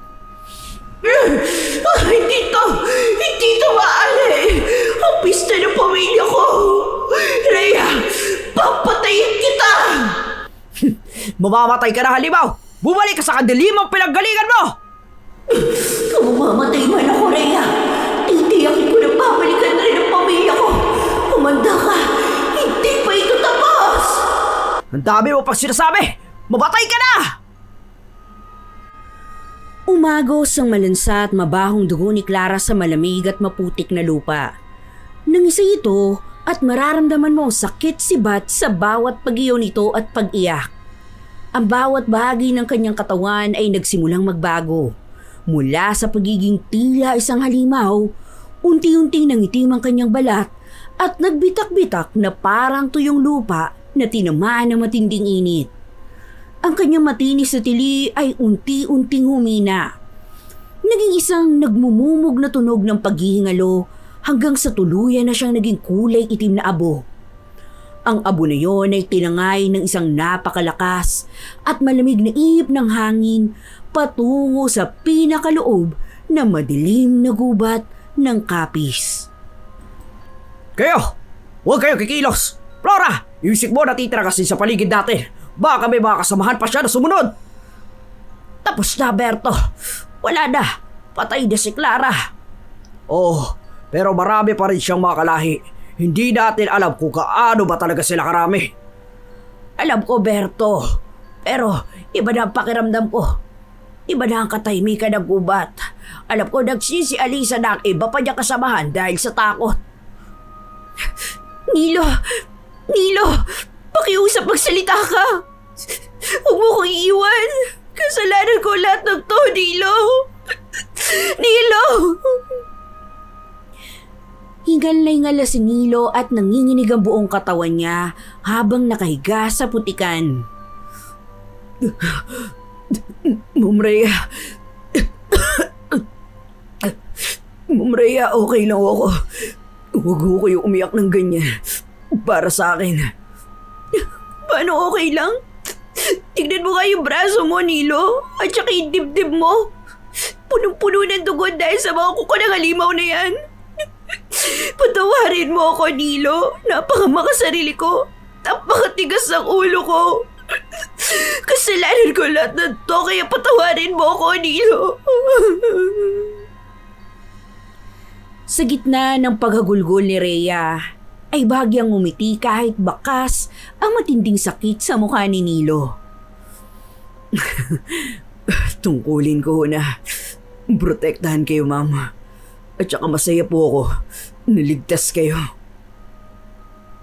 Hindi to maaari! Ang pista ng pamilya ko! Rhea, papatayin kita! Mamamatay ka na, halimaw! Bumalik ka sa kandilimang pinanggalingan mo! Kung mamamatay man ako, Rhea, titiyakin ko na babalikan na rin ang pamilya ko. Ang Kumanda ka! Hindi pa ito tapos! Ang dami mo pang sinasabi! Mabatay ka na! Umagos ang malansa at mabahong dugo ni Clara sa malamig at maputik na lupa. Nangisa ito at mararamdaman mo ang sakit sibat sa bawat pag-iyaw nito at pag-iyak. Ang bawat bahagi ng kanyang katawan ay nagsimulang magbago. Mula sa pagiging tila isang halimaw, unti-unting nangitim ang kanyang balat at nagbitak-bitak na parang tuyong lupa na tinamaan ng matinding init. Ang kanyang matinis na tili ay unti-unting humina. Naging isang nagmumumog na tunog ng paghihingalo hanggang sa tuluyan na siyang naging kulay itim na abo. Ang abo na yon ay tinangay ng isang napakalakas at malamig na ihip ng hangin patungo sa pinakaloob na madilim na gubat ng kapis. Kayo! Huwag kayo kikilos! Flora! Yung mo natitira kasi sa paligid natin. Baka may mga kasamahan pa siya na sumunod. Tapos na, Berto. Wala na. Patay na si Clara. Oh, pero marami pa rin siyang mga kalahi. Hindi natin alam kung kaano ba talaga sila karami. Alam ko, Berto. Pero iba na ang pakiramdam ko. Iba na ang katahimikan ng gubat. Alam ko nagsisialisa na ang iba pa niya kasamahan dahil sa takot. Nilo! Nilo! Pakiusap magsalita ka! Huwag mo kong iiwan! Kasalanan ko lahat ng to, Nilo! Nilo! Hingal na hingal si Nilo at nanginginig ang buong katawan niya habang nakahiga sa putikan. Ma'am Rhea. Ma'am Rhea, okay lang ako. Huwag ko kayo umiyak ng ganyan. Para sa akin. Paano okay lang? Tignan mo nga yung braso mo, Nilo. At saka yung dibdib mo. Punong-puno ng dugo dahil sa mga kuko ng halimaw na yan. Patawarin mo ako, Nilo. Napakamakasarili ko. Napakatigas ng ulo ko. Kasalanan ko lahat ng to, kaya patawarin mo ako, Nilo. Sa gitna ng paghagulgol ni Rhea, ay bahagyang umiti kahit bakas ang matinding sakit sa mukha ni Nilo. Tungkulin ko na protektahan kayo, ma'am. At saka masaya po ako. Naligtas kayo.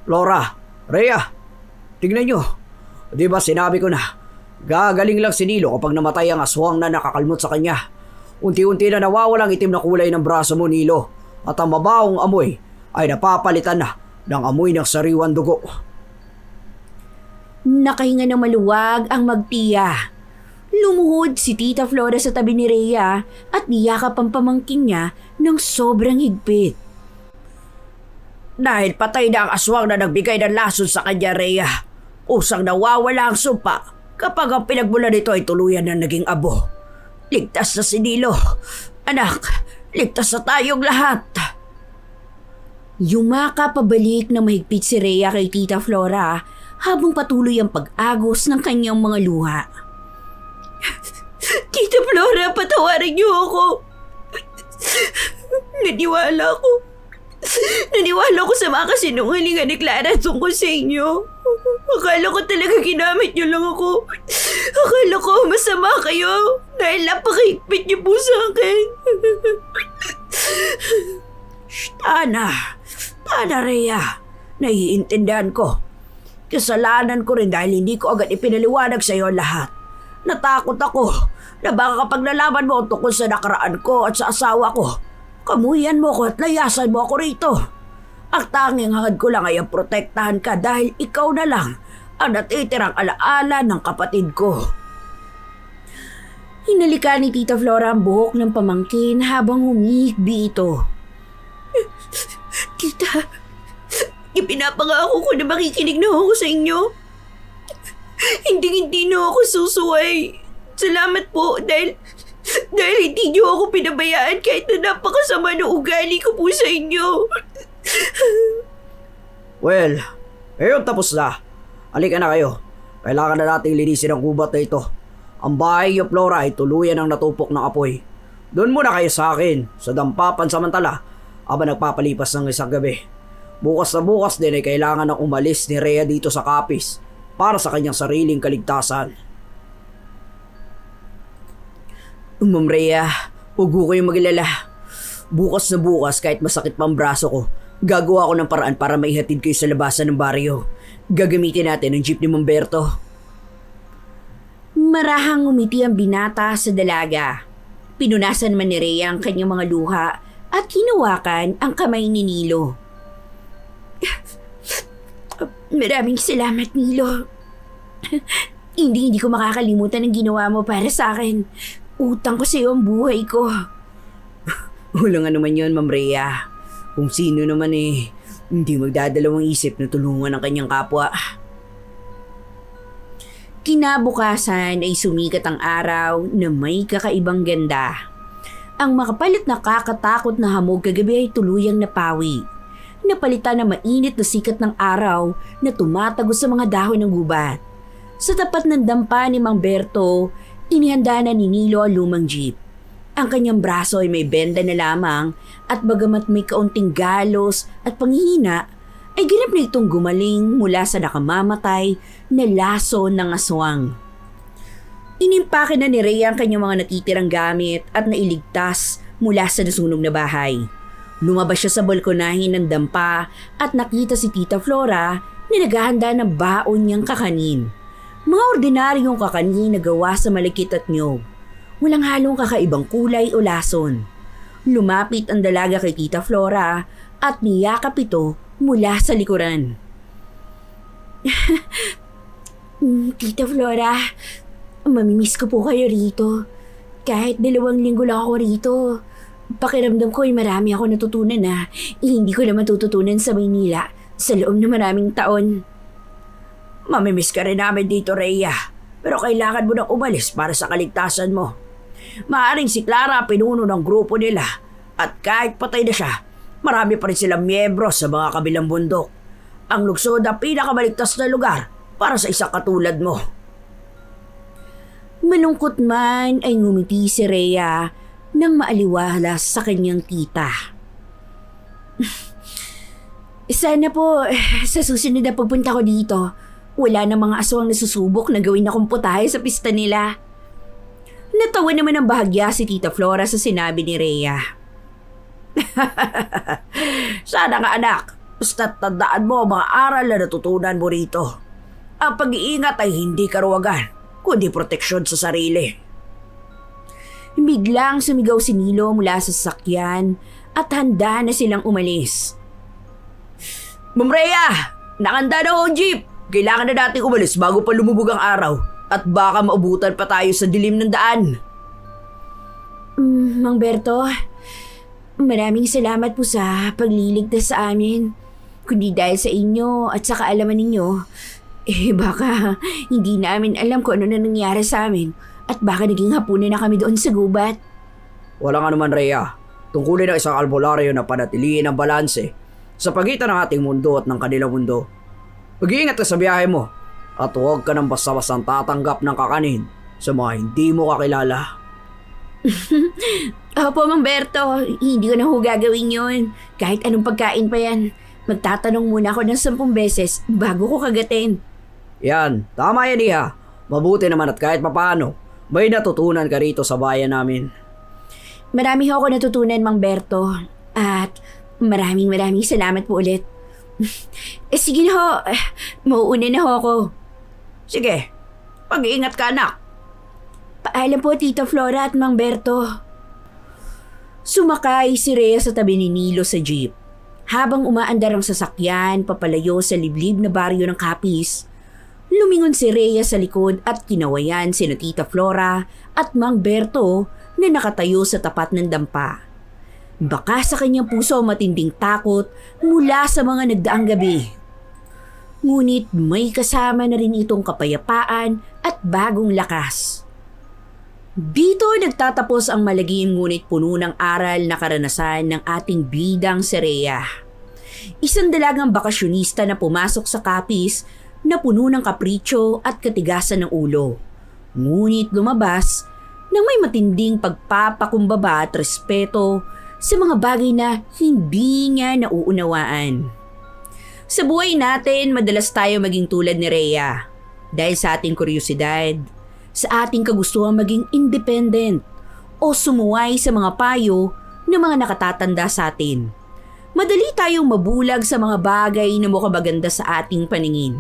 Flora, Rhea, tignan nyo. Di ba sinabi ko na, gagaling lang si Nilo kapag namatay ang aswang na nakakalmot sa kanya. Unti-unti na nawawalang itim na kulay ng braso mo, Nilo. At ang mabahong amoy ay napapalitan na ng amoy ng sariwan dugo. Nakahinga ng maluwag ang magtiya. Lumuhod si Tita Flora sa tabi ni Rhea at niyakap ang pamangkin niya ng sobrang higpit. Dahil patay na ang aswang na nagbigay ng lason sa kanya, Rhea. Usang nawawala ang sumpa kapag ang pinagmula nito ay tuluyan na naging abo. Ligtas na si Nilo. Anak, ligtas na tayong lahat. Yumaka pabalik na mahigpit si Rhea kay Tita Flora habang patuloy ang pag-agos ng kanyang mga luha. Tita Flora, patawarin niyo ako. Naniwala ko sa mga kasinungalingan ni Clara tungkol sa inyo. Akala ko talaga ginamit niyo lang ako. Akala ko masama kayo dahil napakahigpit niyo po sa akin. Tana, Rhea. Naiintindihan ko. Kasalanan ko rin dahil hindi ko agad ipinaliwanag sa iyo lahat. Natakot ako na baka kapag nalaman mo tungkol sa nakaraan ko at sa asawa ko, kamuyan mo ko at layasan mo ako rito. Ang tanging hangad ko lang ay ang protektahan ka dahil ikaw na lang ang natitirang alaala ng kapatid ko. Hinalika ni Tita Flora ang buhok ng pamangkin habang humihikbi ito. Tita, ipinapangako ko na makikinig na ako sa inyo. Hindi na ako susuway. Salamat po dahil hindi niyo ako pinabayaan kahit na napakasama ng ugali ko po sa inyo. Well, ngayon tapos na. Halika na kayo. Kailangan na nating linisin ang gubat na ito. Ang bahay niyo, Flora, ay tuluyan ang natupok ng apoy. Doon muna kayo sa akin, sa dampapan samantala, habang nagpapalipas ng isang gabi. Bukas na bukas din ay kailangan ng umalis ni Rhea dito sa Capiz para sa kanyang sariling kaligtasan. Ma'am Rhea, huwag ko kayong mag-alala. Bukas na bukas kahit masakit pa ang braso ko, gagawa ko ng paraan para maihatid kayo sa labasan ng baryo. Gagamitin natin ang jeep ni Mamberto. Marahang umiti ang binata sa dalaga. Pinunasan man ni Rhea ang kanyang mga luha at hinawakan ang kamay ni Nilo. Maraming salamat, Nilo. Hindi ko makakalimutan ang ginawa mo para sa akin. Utang ko sa iyo ang buhay ko. Wala nga naman yun, Ma'am Rhea. Kung sino naman hindi magdadalawang isip na tulungan ang kanyang kapwa. Kinabukasan ay sumikat ang araw na may kakaibang ganda. Ang makapalit na kakatakot na hamog kagabi ay tuluyang napawi. Napalitan na mainit na sikat ng araw na tumatagos sa mga dahon ng gubat. Sa tapat ng dampa ni Mang Berto, inihanda na ni Nilo ang lumang jeep. Ang kanyang braso ay may benda na lamang at bagamat may kaunting galos at panghihina, ay ganap na itong gumaling mula sa nakamamatay na laso ng aswang. Inimpake na ni Rhea ang kanyang mga natitirang gamit at nailigtas mula sa nasunog na bahay. Lumabas siya sa balkonahin ng dampa at nakita si Tita Flora na naghahanda ng baon niyang kakanin. Mga ordinaryong kakanin na gawa sa malakit at niyog. Walang halong kakaibang kulay o lason. Lumapit ang dalaga kay Tita Flora at niyakap ito mula sa likuran. Tita Flora, mamimiss ko po kayo rito. Kahit 2 linggo lang ako rito. Pakiramdam ko ay marami ako natutunan na hindi ko naman tututunan sa Maynila sa loob ng maraming taon. Mamimiss ka rin namin dito, Rhea. Pero kailangan mo nang umalis para sa kaligtasan mo. Maaring si Clara pinuno ng grupo nila at kahit patay na siya, marami pa rin silang miyembro sa mga kabilang bundok. Ang lungsod ang pinakamaligtas na lugar para sa isang katulad mo. Malungkot man ay ngumiti si Rhea nang maaliwalas sa kanyang tita. Sana po sa susunod na pagpunta ko dito, wala na mga aswang na susubok na gawin akong putahe sa pista nila. Natawa naman ang bahagya si Tita Flora sa sinabi ni Rhea. Sana nga anak, basta't tandaan mo ang mga aral na natutunan mo rito. Ang pag-iingat ay hindi karuwagan, kundi proteksyon sa sarili. Biglang sumigaw si Nilo mula sa sasakyan at handa na silang umalis. Ma'am Rhea, nakanda na ho ang jeep. Kailangan na natin umalis bago pa lumubog ang araw at baka maubutan pa tayo sa dilim ng daan. Mang Berto, maraming salamat po sa pagliligtas sa amin. Kundi dahil sa inyo at sa kaalaman ninyo, baka hindi namin alam kung ano na nangyari sa amin at baka naging hapunan na kami doon sa gubat. Wala nga naman, Rhea. Tungkulin ng isang albularyo na panatiliin ang balanse sa pagitan ng ating mundo at ng kanilang mundo. Mag-iingat ka sa biyahe mo at huwag ka nang basta-bastang tatanggap ng kakanin sa mga hindi mo kakilala. Opo, Mang Berto, hindi ko na ho gagawin yun. Kahit anong pagkain pa yan. Magtatanong muna ako ng 10 beses bago ko kagatin. Yan, tama yan, Iha. Mabuti naman at kahit papaano, may natutunan ka rito sa bayan namin. Marami ho ako natutunan, Mang Berto. At maraming salamat po ulit. Sige na ho, mauuna na ho ako. Sige, pag-iingat ka anak. Paalam po, Tita Flora at Mang Berto. Sumakay si Rhea sa tabi ni Nilo sa jeep. Habang umaandar ang sasakyan papalayo sa liblib na baryo ng Capiz, lumingon si Rhea sa likod at kinawayan sina Tita Flora at Mang Berto na nakatayo sa tapat ng dampa. Baka sa kanyang puso matinding takot mula sa mga nagdaang gabi. Ngunit may kasama na rin itong kapayapaan at bagong lakas. Dito nagtatapos ang malagim ngunit puno ng aral na karanasan ng ating bidang si Rhea. Isang dalagang bakasyonista na pumasok sa Capiz na puno ng kapritsyo at katigasan ng ulo. Ngunit lumabas nang may matinding pagpapakumbaba at respeto sa mga bagay na hindi niya nauunawaan. Sa buhay natin, madalas tayo maging tulad ni Rhea. Dahil sa ating kuryosidad, sa ating kagustuhan maging independent o sumuway sa mga payo ng mga nakatatanda sa atin. Madali tayong mabulag sa mga bagay na mukhang maganda sa ating paningin.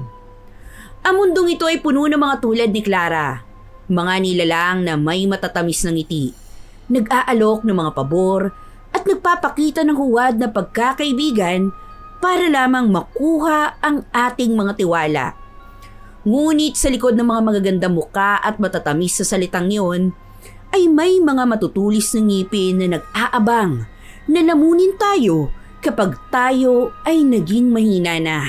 Ang mundong ito ay puno ng mga tulad ni Clara. Mga nilalang na may matatamis ng ngiti, nag-aalok ng mga pabor at nagpapakita ng huwad na pagkakaibigan para lamang makuha ang ating mga tiwala. Ngunit sa likod ng mga magagandang muka at matatamis sa salitang yon, ay may mga matutulis ng ngipin na nag-aabang na lamunin tayo kapag tayo ay naging mahina na.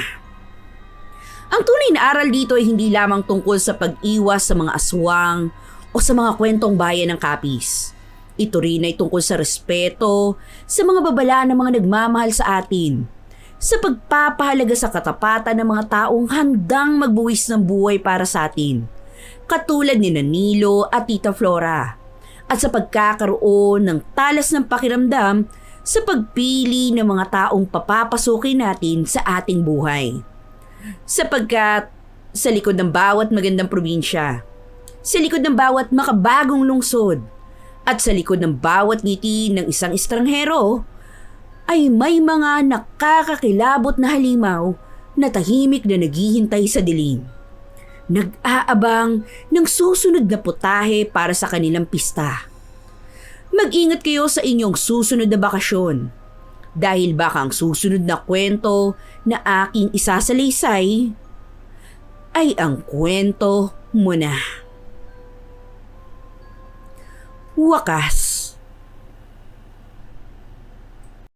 Ang tunay na aral dito ay hindi lamang tungkol sa pag-iwas sa mga aswang o sa mga kwentong bayan ng Capiz. Ito rin ay tungkol sa respeto sa mga babala ng mga nagmamahal sa atin, sa pagpapahalaga sa katapatan ng mga taong handang magbuwis ng buhay para sa atin, katulad ni Nilo at Tita Flora, at sa pagkakaroon ng talas ng pakiramdam sa pagpili ng mga taong papapasukin natin sa ating buhay. Sapagkat sa likod ng bawat magandang probinsya, sa likod ng bawat makabagong lungsod, at sa likod ng bawat ngiti ng isang estranghero, ay may mga nakakakilabot na halimaw na tahimik na naghihintay sa dilim. Nag-aabang ng susunod na putahe para sa kanilang pista. Mag-ingat kayo sa inyong susunod na bakasyon dahil baka ang susunod na kwento na aking isasalaysay ay ang kwento mo na. Wakas.